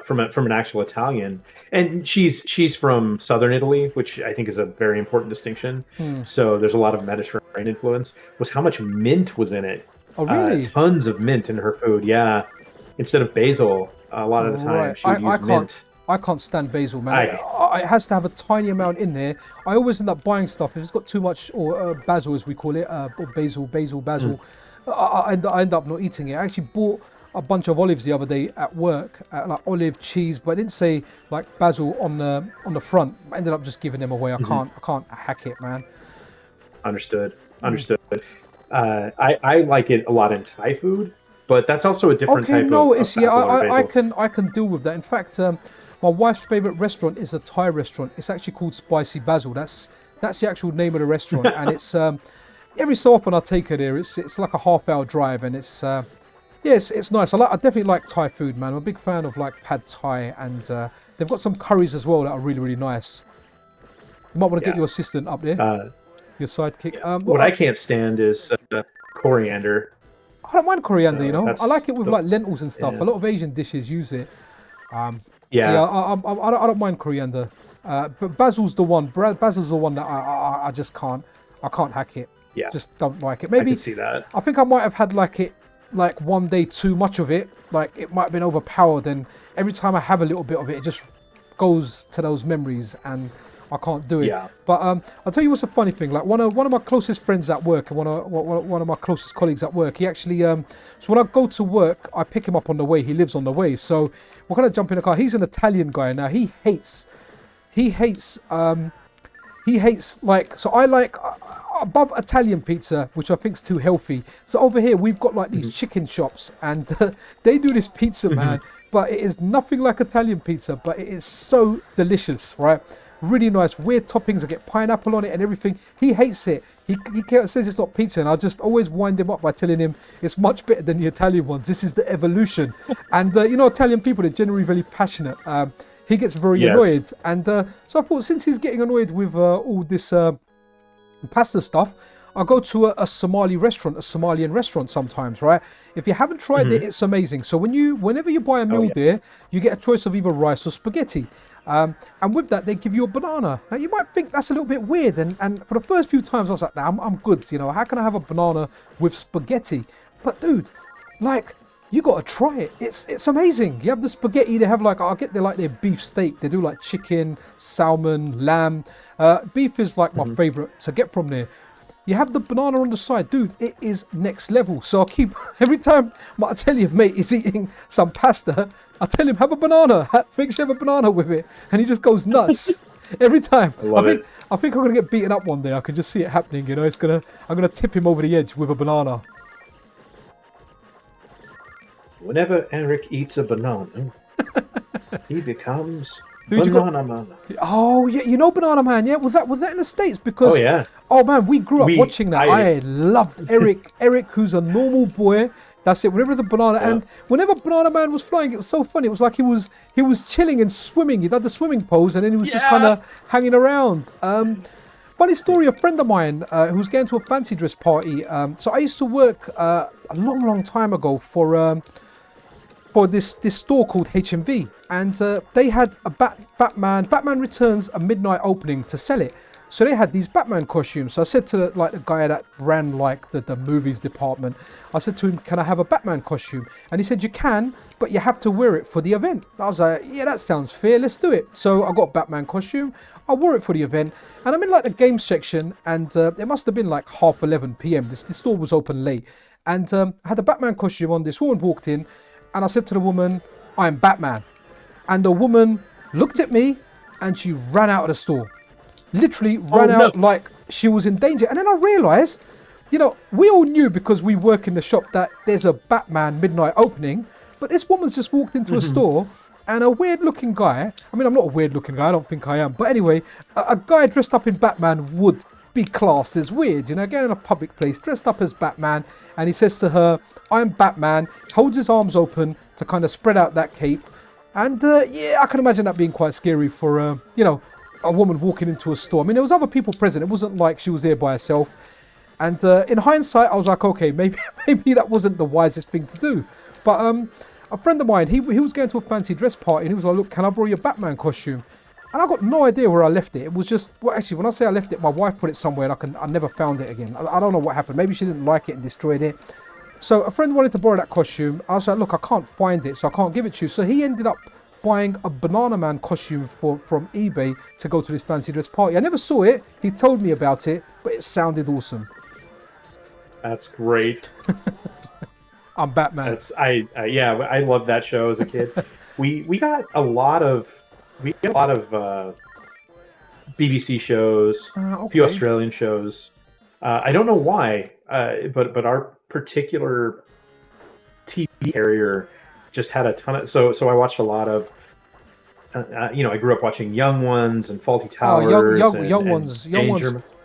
from an actual Italian, and she's from southern Italy, which I think is a very important distinction. So there's a lot of Mediterranean influence. Was how much mint was in it. Oh, really? Tons of mint in her food. Yeah, instead of basil, a lot of the time she would use mint. I can't stand basil, man. It has to have a tiny amount in there. I always end up buying stuff if it's got too much, or basil as we call it, or basil. I end up not eating it. I actually bought a bunch of olives the other day at work, like olive cheese, but I didn't say like basil on the front. I ended up just giving them away. I can't hack it, man. Understood. I like it a lot in Thai food, but that's also a different type of basil. I can deal with that. In fact, my wife's favorite restaurant is a Thai restaurant. It's actually called Spicy Basil. That's the actual name of the restaurant, and it's every so often I take her there. It's like a half-hour drive, and it's nice. I definitely like Thai food, man. I'm a big fan of like pad Thai, and they've got some curries as well that are really, really nice. You might want to get your assistant up there, your sidekick. What I can't stand is coriander. I don't mind coriander, I like it with like lentils and stuff. A lot of Asian dishes use it. I don't mind coriander. But basil's the one. Basil's the one that I just can't. I can't hack it. Yeah, just don't like it. Maybe I can see that. I think I might have had like one day too much of it. Like it might have been overpowered, and every time I have a little bit of it, it just goes to those memories, and I can't do it. Yeah. But I'll tell you what's a funny thing. Like one of my closest friends at work, and one of my closest colleagues at work, he actually so when I go to work, I pick him up on the way. He lives on the way, so we're gonna jump in the car. He's an Italian guy now. He hates He hates so I like above Italian pizza, which I think's too healthy. So over here we've got like these chicken shops, and they do this pizza, man. But it is nothing like Italian pizza, but it is so delicious, right? Really nice, weird toppings. I get pineapple on it and everything. He hates it. He says it's not pizza, and I just always wind him up by telling him it's much better than the Italian ones. This is the evolution. And Italian people are generally very passionate. He gets very annoyed, and so I thought, since he's getting annoyed with all this pasta stuff, I'll go to a Somalian restaurant sometimes, right? If you haven't tried it, it's amazing. So whenever you buy a meal there, you get a choice of either rice or spaghetti. And with that, they give you a banana. Now, you might think that's a little bit weird. And for the first few times, I was like, nah, I'm good. How can I have a banana with spaghetti? But dude, you got to try it. It's amazing. You have the spaghetti. They have I'll get their beef steak. They do like chicken, salmon, lamb. Beef is like my favorite to get from there. You have the banana on the side, dude. It is next level. So I keep every time my Italian mate is eating some pasta, I tell him, have a banana. Make sure you have a banana with it, and he just goes nuts every time. I think I'm gonna get beaten up one day. I can just see it happening. I'm gonna tip him over the edge with a banana. Whenever Eric eats a banana, he becomes Banana Man. Oh yeah, Banana Man. Yeah, was that in the States? Because oh man, we grew up watching that. I loved Eric. Eric, who's a normal boy. That's it. Whenever the banana and whenever Banana Man was flying, it was so funny. It was like he was chilling and swimming. He did the swimming pose, and then he was just kind of hanging around. Funny story. A friend of mine who was going to a fancy dress party. So I used to work a long time ago for this store called HMV, and they had a Batman Returns a midnight opening to sell it. So they had these Batman costumes. So I said to the guy that ran the movies department, I said to him, can I have a Batman costume? And he said, you can, but you have to wear it for the event. I was like, yeah, that sounds fair, let's do it. So I got a Batman costume, I wore it for the event, and I'm in the game section, and it must have been 11:30 p.m. The store was open late, and I had a Batman costume on. This woman walked in, and I said to the woman, I'm Batman. And the woman looked at me, and she ran out of the store. Literally ran out like she was in danger. And then I realised, we all knew because we work in the shop that there's a Batman midnight opening. But this woman's just walked into a store, and a weird-looking guy, I mean, I'm not a weird-looking guy, I don't think I am. But anyway, a guy dressed up in Batman would be classed as weird, again in a public place, dressed up as Batman. And he says to her, I'm Batman, holds his arms open to kind of spread out that cape. And I can imagine that being quite scary for, a woman walking into a store. I mean, there was other people present. It wasn't like she was there by herself. And in hindsight, I was like, okay, maybe that wasn't the wisest thing to do. But a friend of mine, he was going to a fancy dress party, and he was like, look, can I borrow your Batman costume? And I got no idea where I left it. It was just, actually, when I say I left it, my wife put it somewhere, and I never found it again. I don't know what happened. Maybe she didn't like it and destroyed it. So a friend wanted to borrow that costume. I was like, look, I can't find it, so I can't give it to you. So he ended up buying a Banana Man costume from eBay to go to this fancy dress party. I never saw it. He told me about it, but it sounded awesome. That's great. I'm Batman. I loved that show as a kid. we got a lot of BBC shows, a few Australian shows. I don't know why, but our particular TV carrier just had a ton of. So I watched a lot of. I grew up watching Young Ones and Faulty Towers. Young Ones.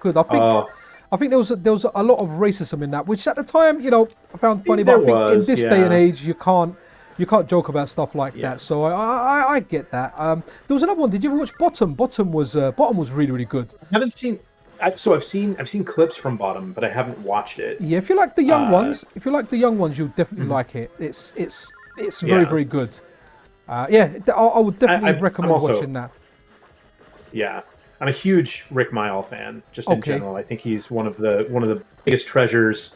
Good. I think there was a lot of racism in that, which at the time, I found funny. But I think in this day and age, you can't joke about stuff like that. So I get that. There was another one. Did you ever watch Bottom? Bottom was really, really good. I haven't seen. I've seen clips from Bottom, but I haven't watched it. Yeah, if you like the young ones, you'll definitely like it. It's very, very good. I would definitely recommend watching that. Yeah, I'm a huge Rick Mayall fan, just in general. I think he's one of the biggest treasures.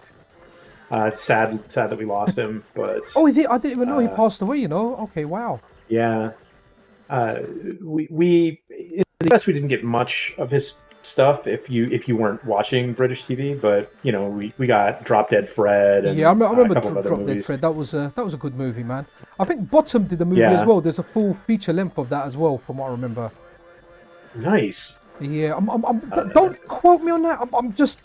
Sad that we lost him, but I didn't even know he passed away. Okay, wow. Yeah, we in the US we didn't get much of his stuff if you weren't watching British TV, but we got Drop Dead Fred. And, I remember Drop Dead Fred. That was a good movie, man. I think Bottom did the movie as well. There's a full feature length of that as well, from what I remember. Nice. Yeah, don't quote me on that.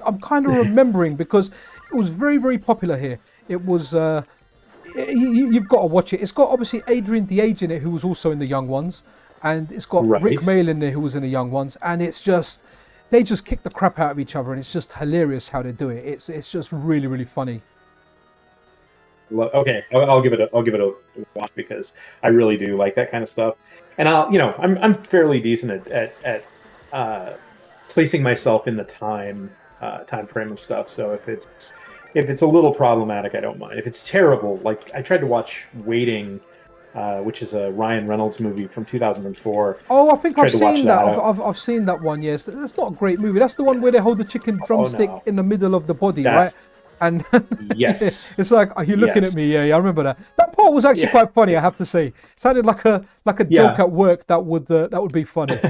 I'm kind of remembering because it was very, very popular here. It was, you've got to watch it. It's got obviously Adrian DeAge in it, who was also in the Young Ones, and it's got Rick Right. Mail in there, who was in the Young Ones, and it's just, they just kick the crap out of each other, and it's just hilarious how they do it. It's just really, really funny. Okay, I'll give it a watch because I really do like that kind of stuff. And I'm fairly decent at placing myself in the time frame of stuff. So if it's a little problematic, I don't mind. If it's terrible, like I tried to watch Waiting, which is a Ryan Reynolds movie from 2004. Oh, I think I've Tried to watch seen that. that. I've seen that one. Yes, that's not a great movie. That's the one where they hold the chicken Oh drumstick no, in the middle of the body, right? that's And yeah, yes, it's like, are you looking at yes, me? Yeah, I remember that. That part was actually yeah, quite funny, I yeah, have to say. It sounded like a joke yeah. at work that would be funny.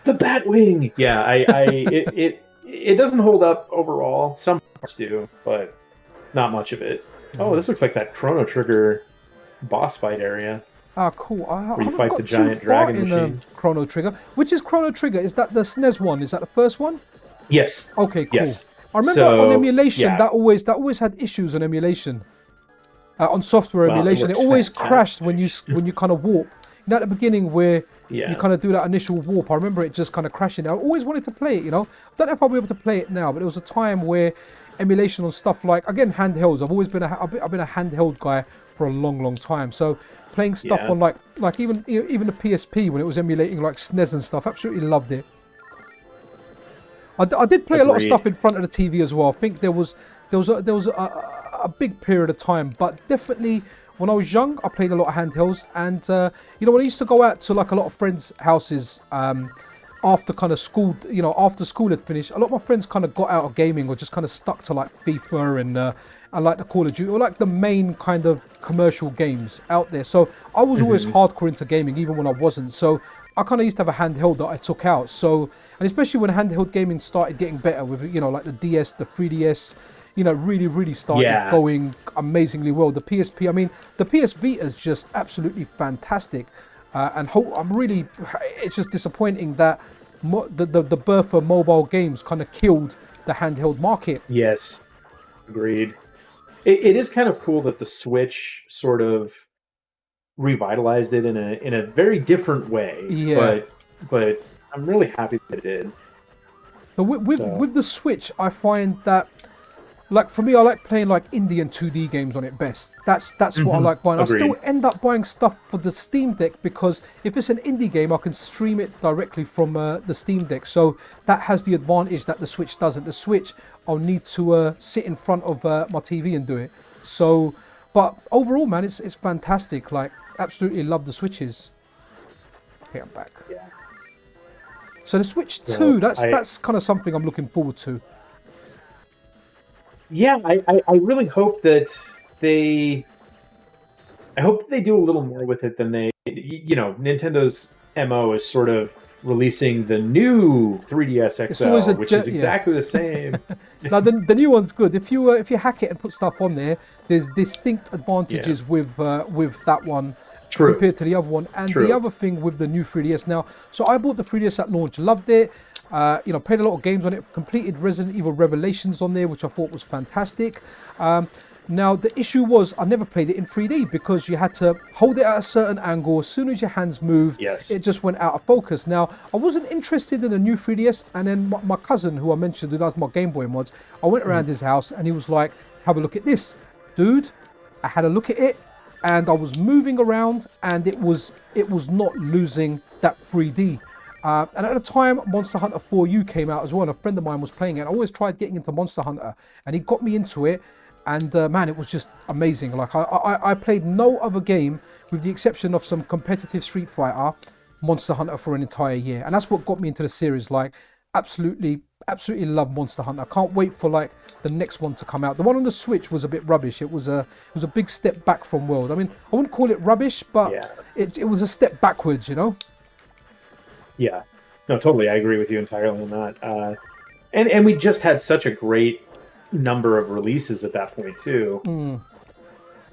The Batwing. Yeah, it doesn't hold up overall. Some parts do, but not much of it. Oh, Mm. this looks like that Chrono Trigger boss fight area Ah, cool. I where you haven't fight the got too giant far dragon in machine. Chrono Trigger. Which is Chrono Trigger? Is that the SNES one? Is that the first one? Yes, Okay, cool. yes. I remember on So emulation yeah, that always had issues on emulation. On software well, it emulation, it works always crashed when fantastic. you kind of warp. You know, at the beginning where you Yeah, kind of do that initial warp, I remember it just kind of crashing. I always wanted to play it, you know. I don't know if I'll be able to play it now, but there was a time where emulation on stuff like, again, handhelds. I've always been I've been a handheld guy for a long, long time. So playing stuff yeah, on like even the PSP when it was emulating like SNES and stuff, absolutely loved it. I did play a lot of agreed. stuff in front of the TV as well. I think there was a big period of time, but definitely when I was young, I played a lot of handhelds. And when I used to go out to like a lot of friends' houses after kind of school, after school had finished, a lot of my friends kind of got out of gaming or just kind of stuck to like FIFA and like the Call of Duty or like the main kind of commercial games out there. So I was always Hmm. hardcore into gaming, even when I wasn't. So I kind of used to have a handheld that I took out. So, and especially when handheld gaming started getting better with, like the DS, the 3DS, really, really started Yeah, going amazingly well. The PSP, I mean, the PS Vita is just absolutely fantastic. It's just disappointing that the birth of mobile games kind of killed the handheld market. yes, agreed. It is kind of cool that the Switch sort of revitalized it in a very different way, Yeah. but I'm really happy that it did. But with So the Switch, I find that, like for me, I like playing like indie and 2D games on it best. That's what I hmm like buying. I still agreed. end up buying stuff for the Steam Deck because if it's an indie game, I can stream it directly from the Steam Deck. So that has the advantage that the Switch doesn't. The Switch, I'll need to sit in front of my TV and do it. So, but overall, man, it's fantastic. Like, absolutely love the Switches. Okay, I'm back. Yeah. So the Switch So 2, that's kind of something I'm looking forward to. I really hope that they I hope that they do a little more with it than Nintendo's MO is sort of releasing the new 3DS It's always XL, a which is yeah. exactly the same. Now the new one's good. If you hack it and put stuff on there, there's distinct Yeah, advantages with that one true, compared to the other one. And the true. other thing with the new 3DS now, so I bought the 3DS at launch, loved it. Played a lot of games on it. Completed Resident Evil Revelations on there, which I thought was fantastic. Now the issue was I never played it in 3D because you had to hold it at a certain angle. As soon as your hands moved, Yes. it just went out of focus. Now I wasn't interested in the new 3DS, and then my cousin, who I mentioned, who does my Game Boy mods, I went around Mhm. his house and he was like, "Have a look at this, dude." I had a look at it, and I was moving around, and it was not losing that 3D. And at the time, Monster Hunter 4U came out as well, and a friend of mine was playing it. I always tried getting into Monster Hunter, and he got me into it. And man, it was just amazing. Like I played no other game, with the exception of some competitive Street Fighter, Monster Hunter for an entire year, and that's what got me into the series. Like, absolutely, absolutely love Monster Hunter. I can't wait for like the next one to come out. The one on the Switch was a bit rubbish. It was a big step back from World. I mean, I wouldn't call it rubbish, but Yeah, it was a step backwards. yeah. No, totally. I agree with you entirely on that. And we just had such a great number of releases at that point too. Mm.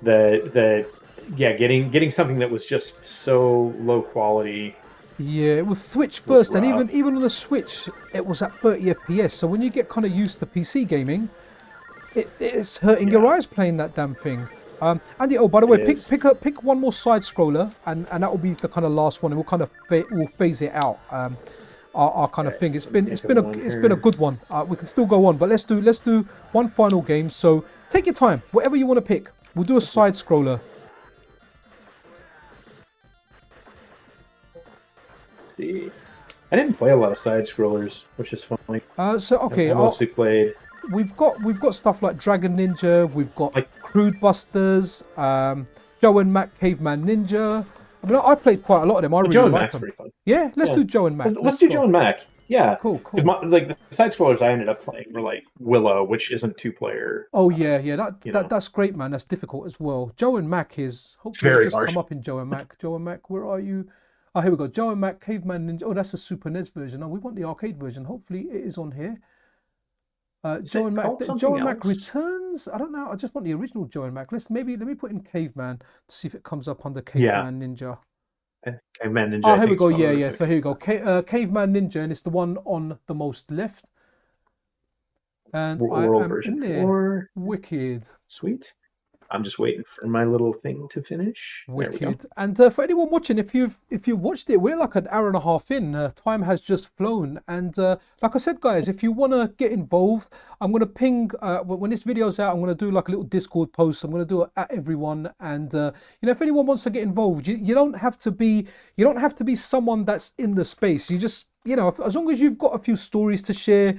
That yeah, getting something that was just so low quality Yeah, it was Switch It was first, and rough. even on the Switch, it was at 30 FPS. So when you get kind of used to PC gaming, it's hurting your Yeah, eyes playing that damn thing. Andy, oh, by the it way, is. pick one more side scroller, and that will be the kind of last one, and we'll kind of we'll phase it out. Our kind of Okay, thing. let me think of one It's been a here. good one. We can still go on, but let's do one final game. So take your time, whatever you want to pick. We'll do a side scroller. Let's see. I didn't play a lot of side scrollers, which is funny. So okay, I mostly played we've got stuff like Dragon Ninja. We've got like Crude Busters, Joe and Mac Caveman Ninja. I mean, I played quite a lot of them. I Joe really and like Mac's them. pretty fun. Yeah, let's Yeah, do Joe and Mac. let's Let's do Joe go. and Mac. Yeah, Cool, because cool. like the side scrollers I ended up playing were like Willow, which isn't two player. Oh yeah, yeah. That, You that know, that's great, man. That's difficult as well. Joe and Mac is it's hopefully it'll very just harsh. come up in Joe and Mac. Joe and Mac, where are you? Oh, here we go. Joe and Mac Caveman Ninja. Oh, that's a Super NES version. Oh, we want the arcade version. Hopefully it is on here. Is Joe it and Mac. called Joe something and Mac else? returns. I don't know. I just want the original Joe and Mac. Let me put in Caveman to see if it comes up under Yeah, Caveman Ninja. Caveman Ninja, Oh, I here we think, go. spelled Yeah, the yeah. same. So here we go. Caveman Ninja, and it's the one on the most left. And I World am version in there. 4. Wicked. Sweet. I'm just waiting for my little thing to finish. There we go. Wicked. And for anyone watching, if you watched it, we're like an hour and a half in. Time has just flown. And like I said, guys, if you want to get involved, I'm gonna ping when this video's out. I'm gonna do like a little Discord post. I'm gonna do it at everyone. And you know, if anyone wants to get involved, you don't have to be someone that's in the space. You just as long as you've got a few stories to share,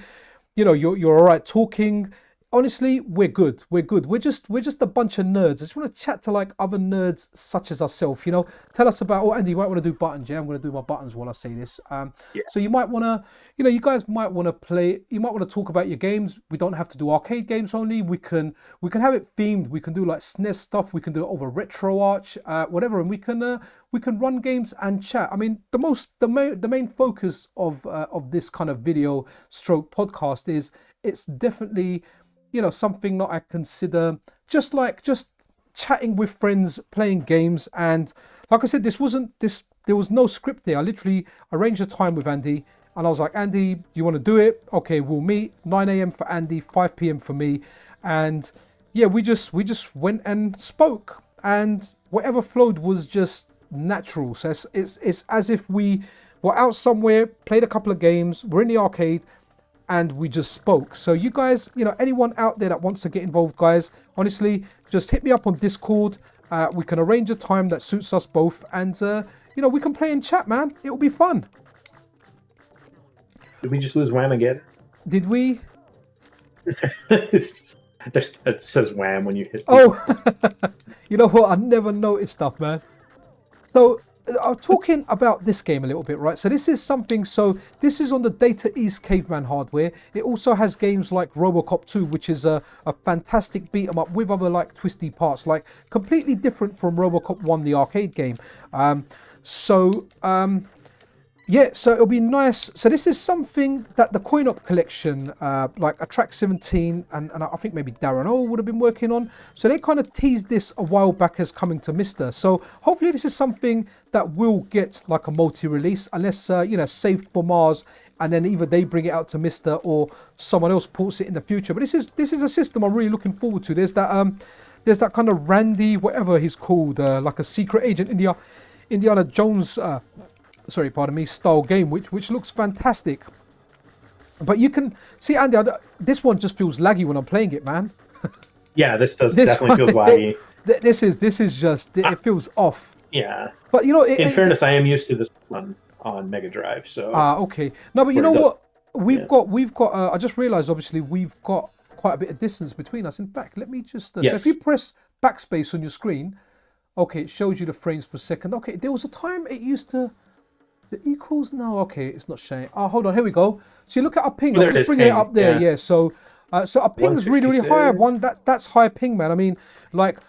you're all right talking. Honestly, we're good. We're good. We're just a bunch of nerds. I just want to chat to like other nerds such as ourselves. Tell us about. Oh, Andy, you might want to do buttons. Yeah, I'm going to do my buttons while I say this. Yeah. So you might want to, you guys might want to play. You might want to talk about your games. We don't have to do arcade games only. We can have it themed. We can do like SNES stuff. We can do it over retro arch, whatever, and we can run games and chat. I mean, the main focus of this kind of video stroke podcast is it's definitely something that I consider just chatting with friends, playing games. And like I said, there was no script there. I literally arranged a time with Andy and I was like, Andy, do you want to do it? Okay, we'll meet 9 a.m. for Andy, 5 p.m. for me. And yeah, we just went and spoke, and whatever flowed was just natural. So it's as if we were out somewhere, played a couple of games, we're in the arcade, and we just spoke. So you guys, anyone out there that wants to get involved, guys, honestly, just hit me up on Discord. We can arrange a time that suits us both, and we can play and chat, man. It'll be fun. Did we just lose Wham again? Did we? It says Wham when you hit. Oh, you know what? I never noticed stuff, man. So I'm talking about this game a little bit, right? So this is something. So this is on the Data East Caveman hardware. It also has games like RoboCop 2, which is a fantastic beat 'em up with other like twisty parts, like completely different from RoboCop 1, the arcade game. Yeah, so it'll be nice. So this is something that the Coin Op collection, like a Track 17, and I think maybe Darren O would have been working on. So they kind of teased this a while back as coming to Mister. So hopefully this is something that will get like a multi-release, unless Saved for Mars, and then either they bring it out to Mister or someone else ports it in the future. But this is a system I'm really looking forward to. There's that kind of Randy, whatever he's called, like a secret agent Indiana Jones. Sorry, pardon me, style game, which looks fantastic. But you can see, Andy, this one just feels laggy when I'm playing it, man. Yeah, this does This definitely feels one, laggy. this is just, it feels off. Yeah. But In fairness, I am used to this one on Mega Drive, so. Okay. No, but you where know it does- what? We've got. I just realised, obviously, we've got quite a bit of distance between us. In fact, let me just. So if Yes. you press backspace on your screen, okay, it shows you the frames per second. Okay, there was a time it used to. The equals no, okay, it's not showing. Oh, hold on, here we go. So you look at our ping. Oh, there I'm it just is, bringing it ping, up there. yeah. Yeah. So our ping's really high. 166. That's high ping, man. I mean, like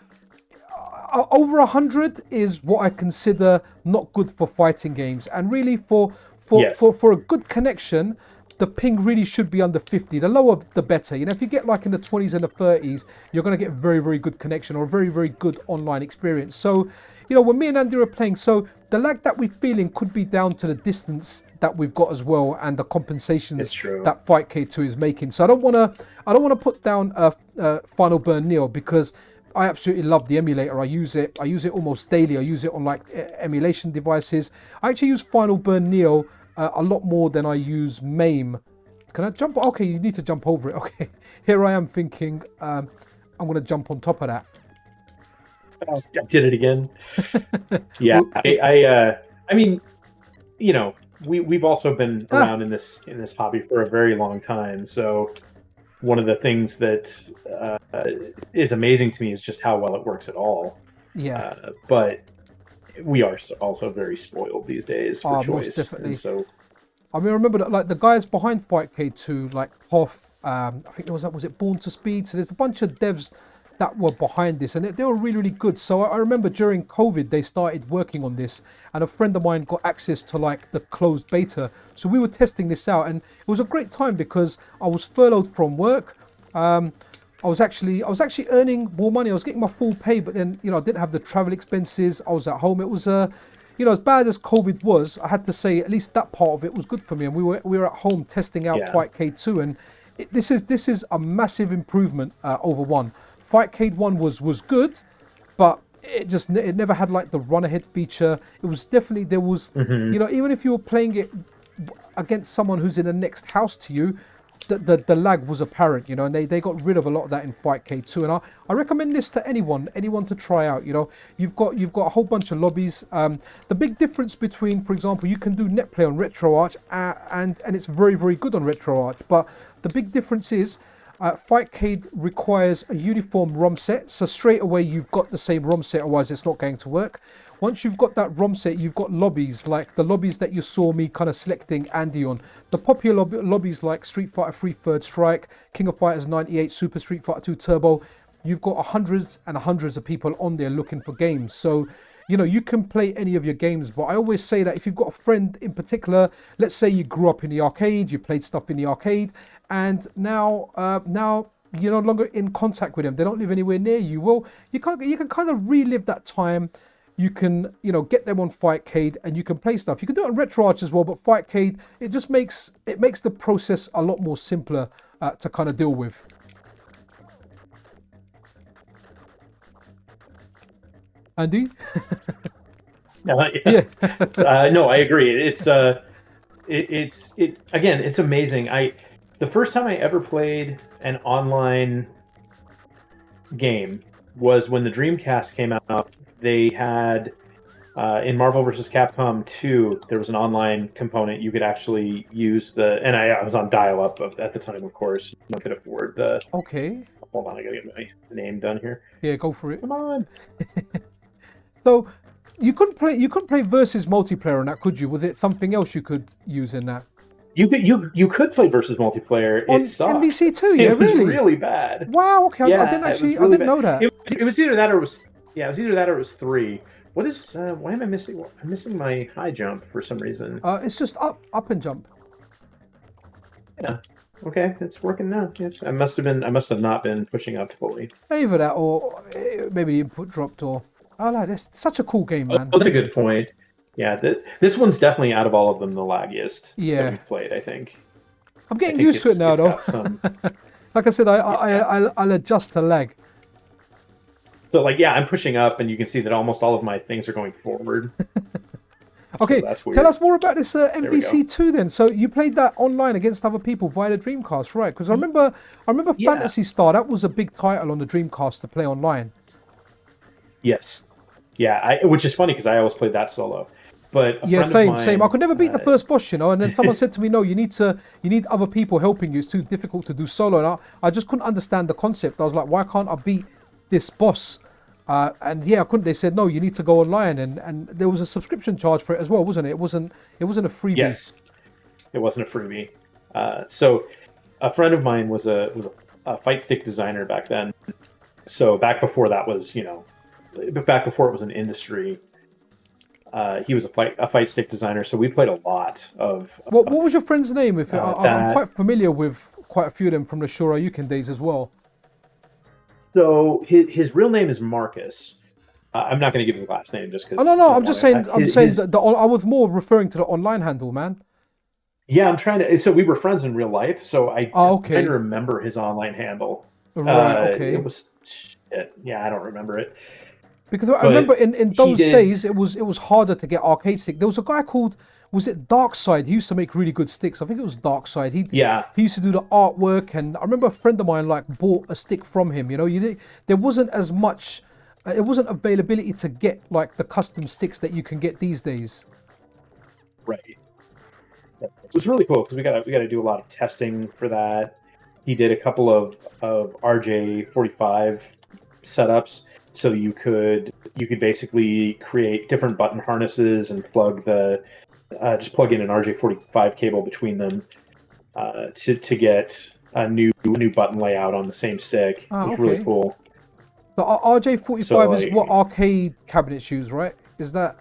over 100 is what I consider not good for fighting games, and really for Yes. for a good connection, the ping really should be under 50. The lower, the better. You know, if you get like in the 20s and the 30s, you're going to get very, very good connection or a very, very good online experience. So, you know, when me and Andy are playing, so the lag that we're feeling could be down to the distance that we've got as well and the compensations that Fight K2 is making. So I don't want to put down Final Burn Neo, because I absolutely love the emulator. I use it almost daily. I use it on like emulation devices. I actually use Final Burn Neo a lot more than I use MAME. Can I jump? Okay, you need to jump over it. Okay, here I am thinking I'm going to jump on top of that. Oh, I did it again. Yeah, I mean, you know, we've also been around in this hobby for a very long time. So one of the things that is amazing to me is just how well it works at all. Yeah. But we are also very spoiled these days for choice. Most definitely. And so, I mean, I remember that, like the guys behind Fight K2, like Hoff, I think was it Born to Speed? So there's a bunch of devs that were behind this, and they were really, really good. So I remember during COVID, they started working on this, and a friend of mine got access to like the closed beta. So we were testing this out, and it was a great time because I was furloughed from work. I was actually earning more money. I was getting my full pay, but then, you know, I didn't have the travel expenses. I was at home. It was you know, as bad as COVID was, I had to say at least that part of it was good for me. And we were at home testing out Fight K2, and this is a massive improvement over one. Fight K1 was good, but it never had like the run ahead feature. It was definitely, there was, you know, even if you were playing it against someone who's in the next house to you, the lag was apparent, you know, and they got rid of a lot of that in Fight K2. And I recommend this to anyone to try out. You know, you've got a whole bunch of lobbies. The big difference between, for example, you can do net play on RetroArch, and it's very, very good on RetroArch. But the big difference is Fightcade requires a uniform ROM set, so straight away you've got the same ROM set, otherwise it's not going to work. Once you've got that ROM set, you've got lobbies, like the lobbies that you saw me kind of selecting Andy on. The popular lobbies like Street Fighter 3 Third Strike, King of Fighters 98, Super Street Fighter 2 Turbo, you've got hundreds and hundreds of people on there looking for games. So, you know, you can play any of your games, but I always say that if you've got a friend in particular, let's say you grew up in the arcade, you played stuff in the arcade, and now you're no longer in contact with them, they don't live anywhere near you. Well, you can kind of relive that time. You can, you know, get them on Fightcade and you can play stuff. You can do it on RetroArch as well, but Fightcade, it just makes the process a lot more simpler to kind of deal with. Andy? Yeah. No, I agree. It's again, it's amazing. The first time I ever played an online game was when the Dreamcast came out. They had in Marvel vs. Capcom 2, there was an online component. You could actually use and I was on dial-up at the time, of course. I could afford the. Okay. Hold on, I gotta get my name done here. Yeah, go for it. Come on. So you couldn't play versus multiplayer on that, could you? Was it something else you could use in that? You could play versus multiplayer. On it sucked. MVC2, yeah, it was really? really bad. Wow, okay, yeah, I didn't know that. It was either that or it was 3. What is? Why am I missing? I'm missing my high jump for some reason. It's just up and jump. Yeah. Okay, it's working now. Yes, I must have not been pushing up fully. Either that, or maybe the input dropped, or I like this. Such a cool game, man. Oh, that's a good point. Yeah, this one's definitely out of all of them the laggiest that we've played, I think. I'm getting used to it now, though. Like I said, I'll adjust to lag. So, like, yeah, I'm pushing up, and you can see that almost all of my things are going forward. Okay, so tell us more about this MVC2 then. So you played that online against other people via the Dreamcast, right? Because I remember Phantasy Star. That was a big title on the Dreamcast to play online. Yes, yeah, which is funny because I always played that solo. But same. I could never beat the first boss, you know. And then someone said to me, "No, you need other people helping you. It's too difficult to do solo." And I just couldn't understand the concept. I was like, "Why can't I beat this boss?" And yeah, I couldn't. They said, "No, you need to go online." And there was a subscription charge for it as well, wasn't it? It wasn't a freebie. Yes, it wasn't a freebie. So a friend of mine was a fight stick designer back then. So back before that was, back before it was an industry. He was a fight stick designer, so we played a lot of What was your friend's name? I'm that. quite familiar with quite a few of them from the Shoryuken days as well. So his real name is Marcus. I'm not going to give his last name just Oh because no, I no, don't I'm want just to. saying. I'm saying that I was more referring to the online handle, man. Yeah, I'm trying to. So we were friends in real life, so Oh, I'm trying to okay, remember his online handle. right, It okay. was shit. Yeah, I don't remember it, Because I remember but in he those did. days it was harder to get arcade stick. There was a guy called, was it Darkside? He used to make really good sticks. I think it was Darkside. Yeah, He used to do the artwork, and I remember a friend of mine like bought a stick from him. There wasn't as much, it wasn't availability to get like the custom sticks that you can get these days. right. It was really cool because we got to do a lot of testing for that. He did a couple of RJ45 setups, so you could basically create different button harnesses and just plug in an RJ45 cable between them to get a new button layout on the same stick. It Ah, was really okay. cool. The So RJ45 is what like, arcade cabinets use, right? Is that?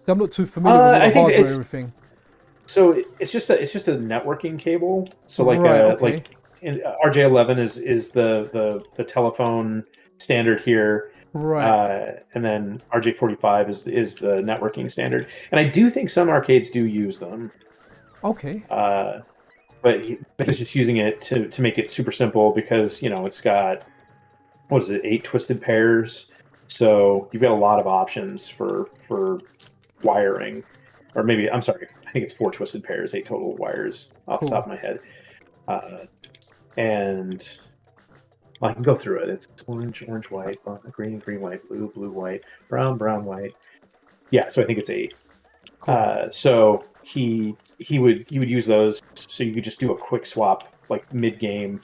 I'm not too familiar with all the I think hardware and it's everything. so it's just a networking cable. So Right. Okay. RJ11 is the telephone standard here, Right. and then RJ45 is the networking standard. And I do think some arcades do use them, Okay. uh, but he's just using it to make it super simple because it's got, what is it, 8 twisted pairs. So you've got a lot of options for wiring, or maybe I'm sorry, I think it's 4 twisted pairs, 8 total wires off the top Cool. of my head. Uh, and I can go through it. It's orange, orange, white, green, green, white, blue, blue, white, brown, brown, white. Yeah, so I think it's 8. Cool. So he would use those, so you could just do a quick swap like mid game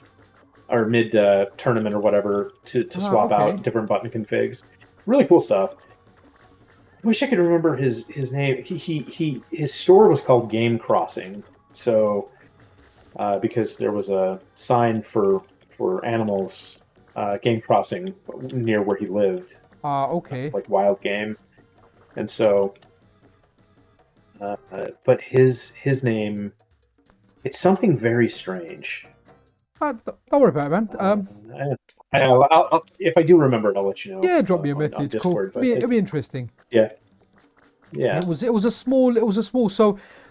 or mid tournament or whatever to Ah, swap out okay. different button configs. Really cool stuff. I wish I could remember his name. His store was called Game Crossing. So because there was a sign for animals, Game Crossing, near where he lived, Ah, okay. like wild game. And so, but his name, it's something very strange. Don't worry about it, man. Uh, if I do remember it, I'll let you know Yeah, drop me a on message. Cool. Discord. It'll be, But it'll be interesting. yeah, yeah. It was a small.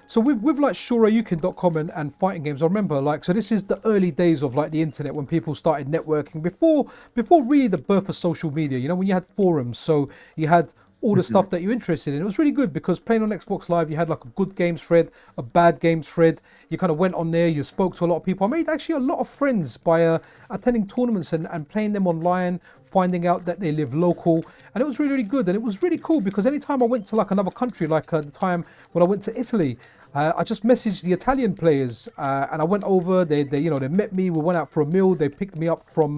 So with like Shoryuken.com and fighting games, I remember like, so this is the early days of like the internet when people started networking before really the birth of social media. When you had forums, so you had all the Mhm. stuff that you're interested in. It was really good because playing on Xbox Live, you had like a good games thread, a bad games thread. You kind of went on there, you spoke to a lot of people. I made actually a lot of friends by attending tournaments and playing them online, finding out that they live local. And it was really, really good. And it was really cool because anytime I went to like another country, like the time when I went to Italy, I just messaged the Italian players and I went over. They met me. We went out for a meal. They picked me up from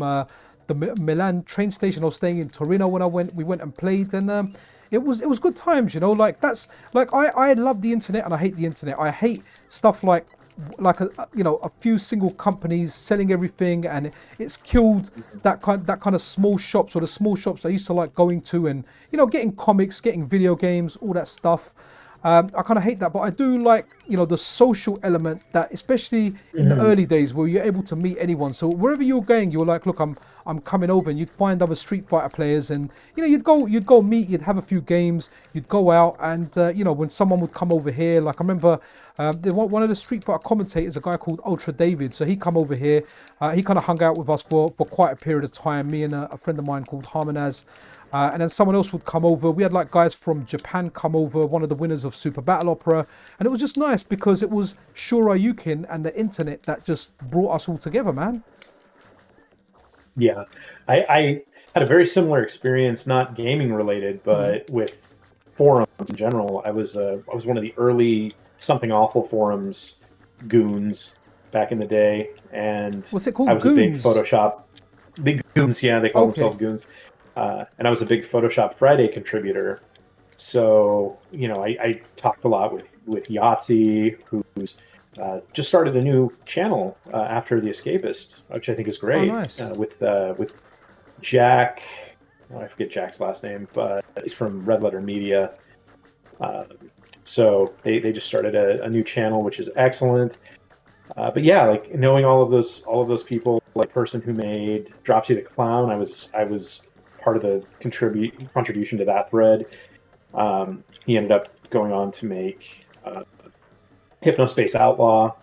the Milan train station. I was staying in Torino when I went. We went and played, and it was good times. Like that's like I love the internet and I hate the internet. I hate stuff like a few single companies selling everything, and it's killed that kind of small shops, or the small shops I used to like going to, and getting comics, getting video games, all that stuff. I kind of hate that, but I do like the social element, that especially in the Mhm. early days where you're able to meet anyone. So wherever you're going, you're like, look, I'm coming over, and you'd find other Street Fighter players, and you'd go meet, you'd have a few games, you'd go out, and when someone would come over here, like I remember one of the Street Fighter commentators, a guy called Ultra David, so he come over here, he kind of hung out with us for quite a period of time, me and a friend of mine called Harmonaz. And then someone else would come over. We had like guys from Japan come over, one of the winners of Super Battle Opera. And it was just nice because it was Shoryuken and the internet that just brought us all together, man. Yeah, I had a very similar experience, not gaming related, Hmm. but with forums in general. I was one of the early Something Awful forums goons back in the day, and What's it I called? was a big Goons. Photoshop big goons. Yeah, they call themselves Okay. goons, and I was a big Photoshop Friday contributor. So I talked a lot with Yahtzee, who's just started a new channel after The Escapist, which I think is Oh, great. nice. With Jack, oh, I forget Jack's last name, but he's from Red Letter Media. So they just started a new channel, which is excellent. But yeah, like knowing all of those people, like person who made Dropsy the Clown, I was part of the contribution to that thread. He ended up going on to make Hypnospace Outlaw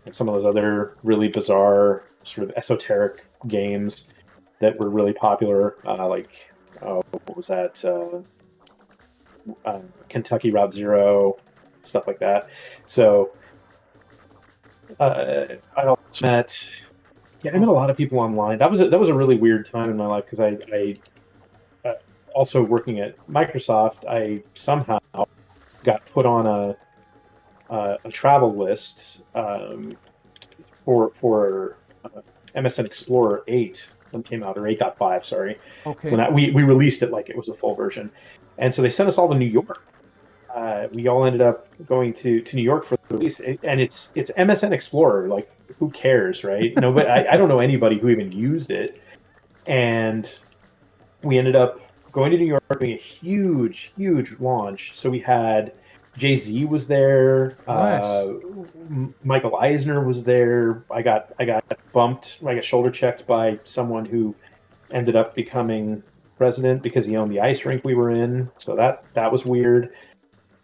and some of those other really bizarre sort of esoteric games that were really popular. What was that? Kentucky Route Zero, stuff like that. So I also I met a lot of people online. That was a really weird time in my life because uh, also working at Microsoft, I somehow got put on a travel list for MSN Explorer 8 when it came out, or 8.5, sorry. Okay. We released it like it was a full version, and so they sent us all to New York. We all ended up going to New York for the release, and it's MSN Explorer. Like, who cares, right? No, but I don't know anybody who even used it, and we ended up going to New York, doing a huge launch. So we had Jay-Z was there, Nice. Michael Eisner was there. I got bumped, I got shoulder checked by someone who ended up becoming president because he owned the ice rink we were in. So that was weird.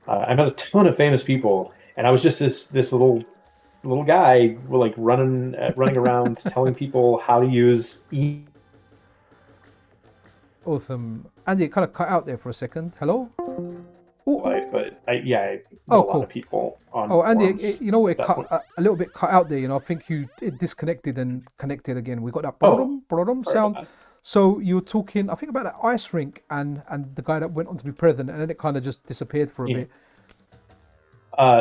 I met a ton of famous people, and I was just this little guy, like running around telling people how to use Awesome. Andy, it kind of cut out there for a second. Hello? Oh, life. But I know oh, a lot of cool. people on Oh, Andy, forums you know what? at It that cut point. a little bit cut out there. I think it disconnected and connected again. We got that Oh, sorry about sound. that. So you were talking, I think, about that ice rink and the guy that went on to be president, and then it kind of just disappeared for a Yeah. bit.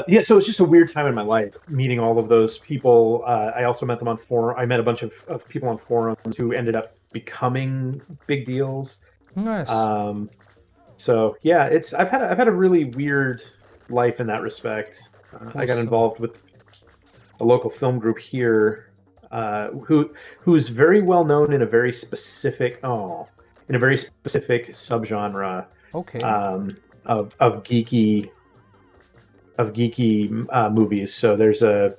Yeah, so it's just a weird time in my life meeting all of those people. I also met them on forum. I met a bunch of people on forums who ended up becoming big deals. Nice. Um, so yeah, I've had a really weird life in that respect. I got Awesome. involved with a local film group here, who's very well known in a very specific subgenre Okay. um, of geeky movies. So there's a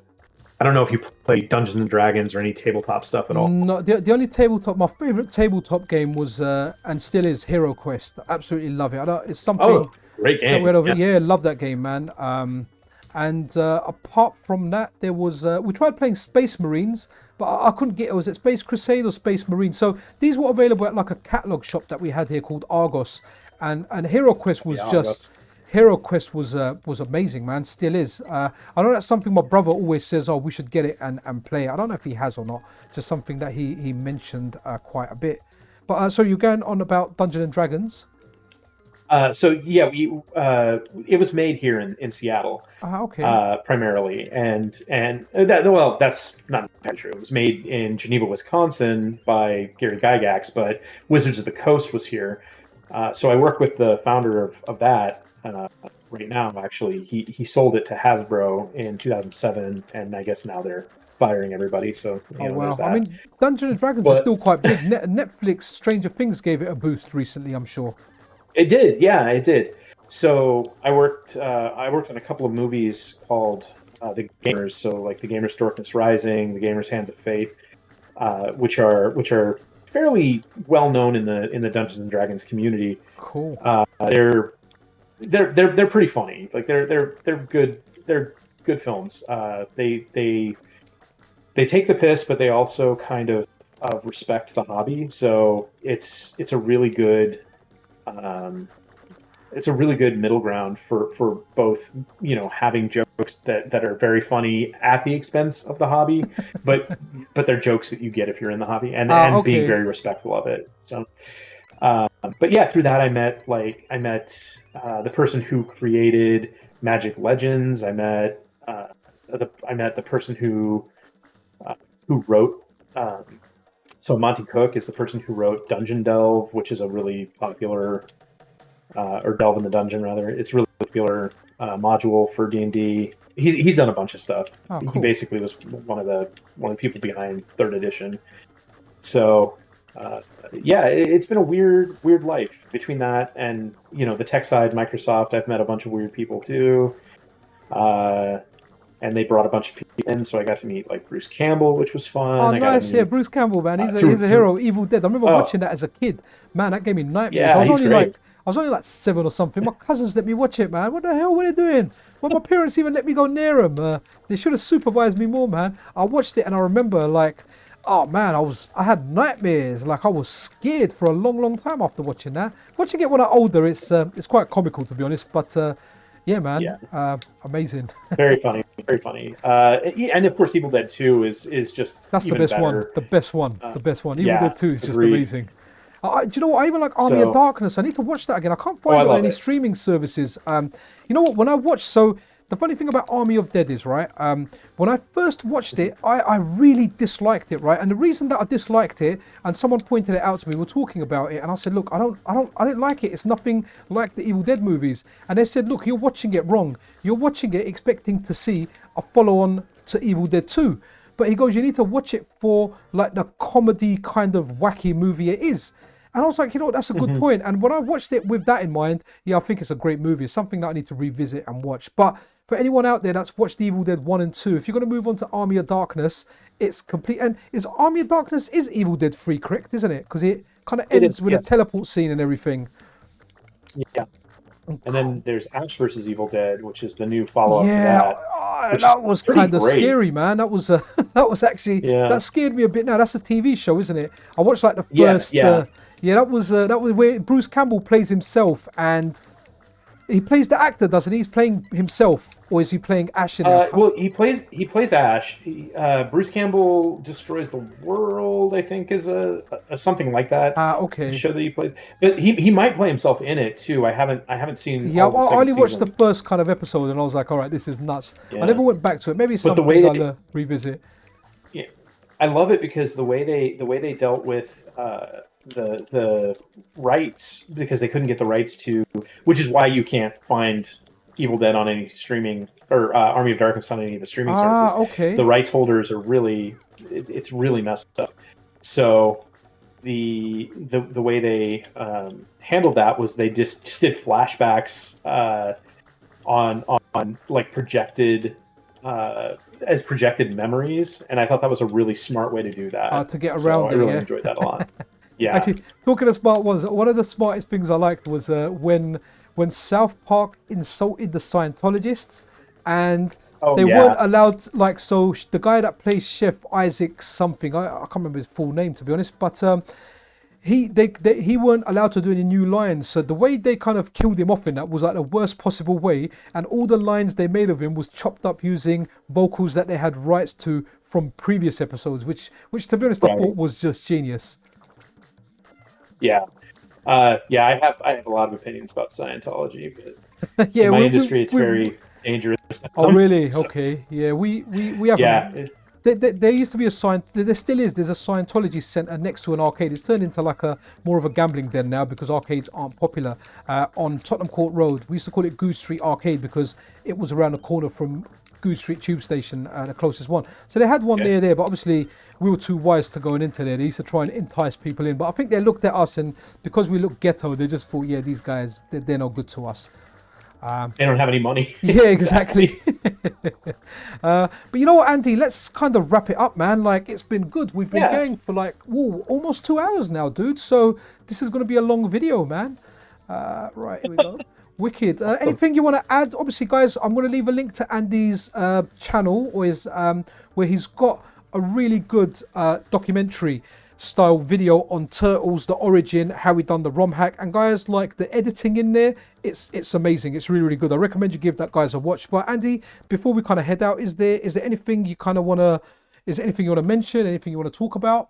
I don't know if you play Dungeons and Dragons or any tabletop stuff at all. No, the only tabletop, my favorite tabletop game was and still is Hero Quest. Absolutely love it. It's something Oh, great that we game! had over. Yeah. Yeah, love that game, man. And apart from that, there was we tried playing Space Marines, but I couldn't get it. Was it Space Crusade or Space Marine? So these were available at like a catalog shop that we had here called Argos, and Hero Quest was Yeah, just. Argos. Hero Quest was amazing, man. Still is. I know that's something my brother always says. Oh, we should get it and play it. I don't know if he has or not. Just something that he mentioned quite a bit. But so you're going on about Dungeons and Dragons. So yeah, we it was made here in Seattle Ah, okay. primarily, and that well, that's not entirely true. It was made in Geneva, Wisconsin, by Gary Gygax, but Wizards of the Coast was here. So I work with the founder of that right now. Actually, he sold it to Hasbro in 2007, and I guess now they're firing everybody. So Oh there's wow. I that. mean, Dungeons and Dragons is But still quite big. Netflix Stranger Things gave it a boost recently, I'm sure. it did, yeah, it did. So I worked on a couple of movies called The Gamers. So like The Gamers Darkness Rising, The Gamers Hands of Fate, which are fairly well known in the Dungeons and Dragons community. Cool. They're they're pretty funny. Like they're good films. They take the piss, but they also kind of respect the hobby. So it's a really good um, it's a really good middle ground for both, having jokes that are very funny at the expense of the hobby, but they're jokes that you get if you're in the hobby, Ah, and being okay. very respectful of it. So but yeah, through that I met the person who created Magic Legends. I met the person uh, who wrote so Monty Cook is the person who wrote Dungeon Delve, which is a really popular or Delve in the Dungeon rather. It's a really popular module for D&D. He's done a bunch of stuff. Oh, He cool. basically was one of the people behind third edition. So yeah, it's been a weird life between that and the tech side, Microsoft, I've met a bunch of weird people too. Uh, and they brought a bunch of people in, so I got to meet like Bruce Campbell, which was Oh, fun. I got to nice. Yeah, meet Bruce Campbell, man. through He's a through. hero. Evil Dead. I remember Oh watching that as a kid. Man, that gave me nightmares. yeah, he's great. I was only like 7 or something. My cousins let me watch it, man. What the hell were they doing? Well, my parents even let me go near them. They should have supervised me more, man. I watched it and I remember like, oh man, I had nightmares. Like I was scared for a long, long time after watching that. Watching it when I'm older, it's quite comical to be honest. But yeah, Yeah, man, amazing. very funny, very funny. And of course, Evil Dead 2 is just That's the even best one. better. The best one. Uh, The best one. Evil yeah, Dead 2 is just agreed. amazing. Do you know what? I even like Army of So, Darkness. I need to watch that again. I can't oh, I find it on love any it. streaming services. You know what? When I watched, so the funny thing about Army of Dead is, right? When I first watched it, I really disliked it, right? And the reason that I disliked it, and someone pointed it out to me, we were talking about it, and I said, look, I didn't like it. It's nothing like the Evil Dead movies. And they said, look, you're watching it wrong. You're watching it expecting to see a follow-on to Evil Dead 2. But he goes, you need to watch it for like the comedy kind of wacky movie it is. And I was like, you know what, that's a good Hmm. point. And when I watched it with that in mind, yeah, I think it's a great movie. It's something that I need to revisit and watch. But for anyone out there that's watched Evil Dead 1 and 2, if you're going to move on to Army of Darkness, it's complete. And is Army of Darkness is Evil Dead 3, correct, isn't it? Because it kind of It is, ends with a yes, teleport scene and everything. yeah. And then there's Ash versus Evil Dead, which is the new follow-up to Yeah, that, which is that was pretty kind of great. scary, man. That was that was actually that Yeah, scared me a bit. Now that's a TV show, isn't it? I watched like the yeah, first. yeah. Yeah, that was where Bruce Campbell plays himself, and he plays the actor, doesn't he? He's playing himself, or is he playing Ash in it? Well, he plays Ash. Bruce Campbell destroys the world. I think is a something like that. Ah, The okay. show that he plays, but he might play himself in it too. I haven't seen Yeah, all of the I second only watched the season. first kind of episode, and I was like, all right, this is nuts. I Yeah, never went back to it. Maybe it's but the something way I'll they revisit. yeah, I love it because the way they dealt with the rights because they couldn't get the rights to, which is why you can't find Evil Dead on any streaming or Army of Darkness on any of the streaming Ah, services. The okay. rights holders are it's really messed up. So the way they handled that was they just did flashbacks on like projected as projected memories, and I thought that was a really smart way to do that. To get So around I it, really yeah. enjoyed that a lot. Yeah. Actually, talking of smart ones, one of the smartest things I liked was when South Park insulted the Scientologists, and Oh they weren't yeah. allowed. Like, so the guy that plays Chef Isaac something, I can't remember his full name to be honest, but he weren't allowed to do any new lines. So the way they kind of killed him off in that was like the worst possible way, and all the lines they made of him was chopped up using vocals that they had rights to from previous episodes, which to be honest I Right. thought was just genius. Yeah. Yeah. I have a lot of opinions about Scientology, but in Yeah, my industry, it's we very dangerous. oh really? So Okay, yeah, we yeah. haven't. There used to be a there still is. There's a Scientology center next to an arcade. It's turned into like a more of a gambling den now because arcades aren't popular. On Tottenham Court Road, we used to call it Goose Street Arcade because it was around the corner from Goose Street Tube Station, the closest one. So they had one Okay. near there, but obviously we were too wise to go into there. They used to try and entice people in, but I think they looked at us and because we looked ghetto, they just thought, yeah, these guys, they're no good to us. They don't have any money. Yeah, exactly. Exactly. But you know what, Andy? Let's kind of wrap it up, man. Like it's been good. We've been Yeah. going for like almost 2 hours now, dude. So this is going to be a long video, man. Right, here we go. Wicked. Awesome. Anything you want to add? Obviously, guys, I'm going to leave a link to Andy's channel or his where he's got a really good documentary style video on turtles, the origin, how we done the ROM hack, and guys, like the editing in there, it's amazing. It's really really good. I recommend you give that guys a watch. But Andy, before we kind of head out, is there anything you kind of want to? Is there anything you want to mention? Anything you want to talk about?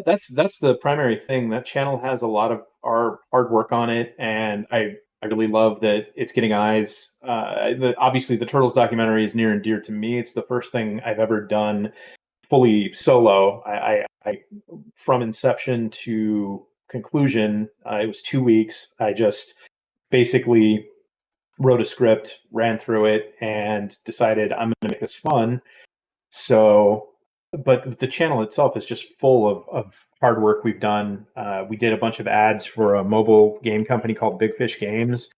That's the primary thing. That channel has a lot of our hard work on it, and I really love that it's getting eyes. Obviously, the Turtles documentary is near and dear to me. It's the first thing I've ever done fully solo. I from inception to conclusion, it was 2 weeks. I just basically wrote a script, ran through it, and decided I'm going to make this fun. So but the channel itself is just full of hard work we've done. We did a bunch of ads for a mobile game company called Big Fish Games.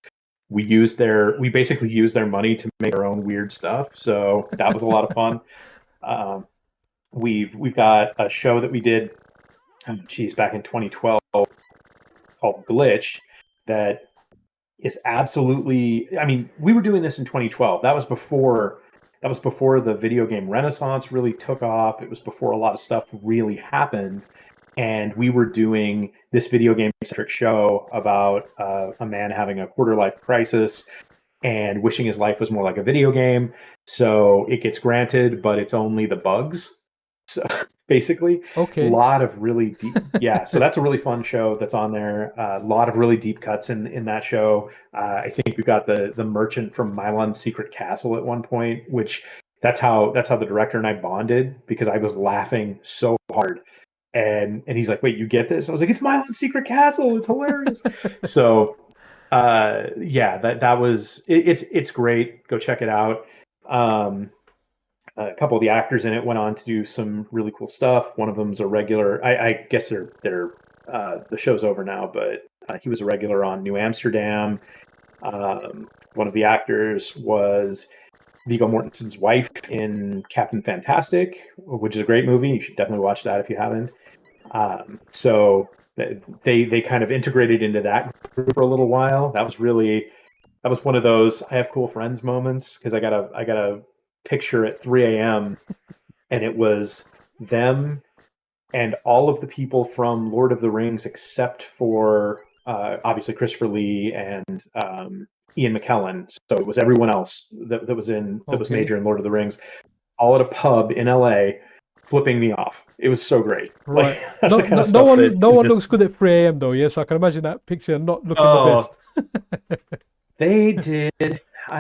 We basically used their money to make our own weird stuff. So that was a lot of fun. Um, we've got a show that we did, back in 2012 called Glitch that is absolutely. I mean, we were doing this in 2012. That was before the video game renaissance really took off. It was before a lot of stuff really happened, and we were doing this video game centric show about a man having a quarter life crisis and wishing his life was more like a video game. So it gets granted, but it's only the bugs. So basically, a Okay. lot of really deep. Yeah, so that's a really fun show that's on there. A lot of really deep cuts in that show. I think we've got the merchant from Mylon's Secret Castle at one point, which that's how the director and I bonded because I was laughing so hard. And he's like, "Wait, you get this?" I was like, "It's Mylon's Secret Castle. It's hilarious." So yeah, that was it's great. Go check it out. Um, a couple of the actors in it went on to do some really cool stuff. One of them's a regular. I guess they're the show's over now, but he was a regular on New Amsterdam. One of the actors was Viggo Mortensen's wife in Captain Fantastic, which is a great movie. You should definitely watch that if you haven't. So they kind of integrated into that group for a little while. That was one of those I have cool friends moments because I got a picture at 3 a.m. and it was them and all of the people from Lord of the Rings except for obviously Christopher Lee and Ian McKellen. So it was everyone else that was Okay. major in Lord of the Rings, all at a pub in LA, flipping me off. It was so great. Like Right. that's the No, kind no, of no stuff that one, no is one looks just good at 3 a.m. though. Yes, I can imagine that picture not looking the oh best. they did.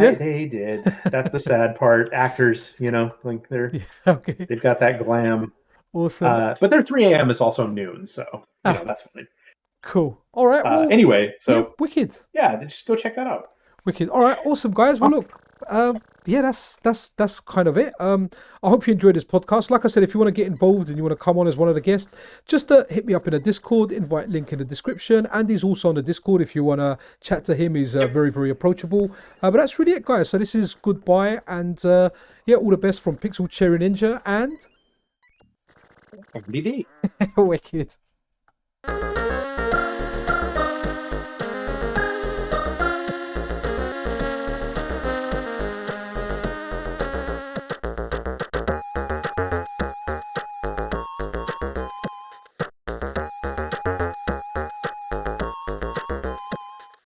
Yeah. They did. That's the sad part. Actors, like Yeah. Okay. they've got that glam. Awesome. But their 3 a.m. is also noon, so Ah, that's fine. cool. All right. Well, Anyway, yeah. so Wicked. yeah, just go check that out. Wicked. All right. Awesome, guys. Well, Huh. look. Yeah. That's kind of it. I hope you enjoyed this podcast. Like I said, if you want to get involved and you want to come on as one of the guests, just hit me up in the Discord. Invite link in the description. Andy's also on the Discord if you want to chat to him. He's Yep. very very approachable. But that's really it, guys. So this is goodbye and yeah, all the best from Pixel Cherry Ninja and MDD. Wicked.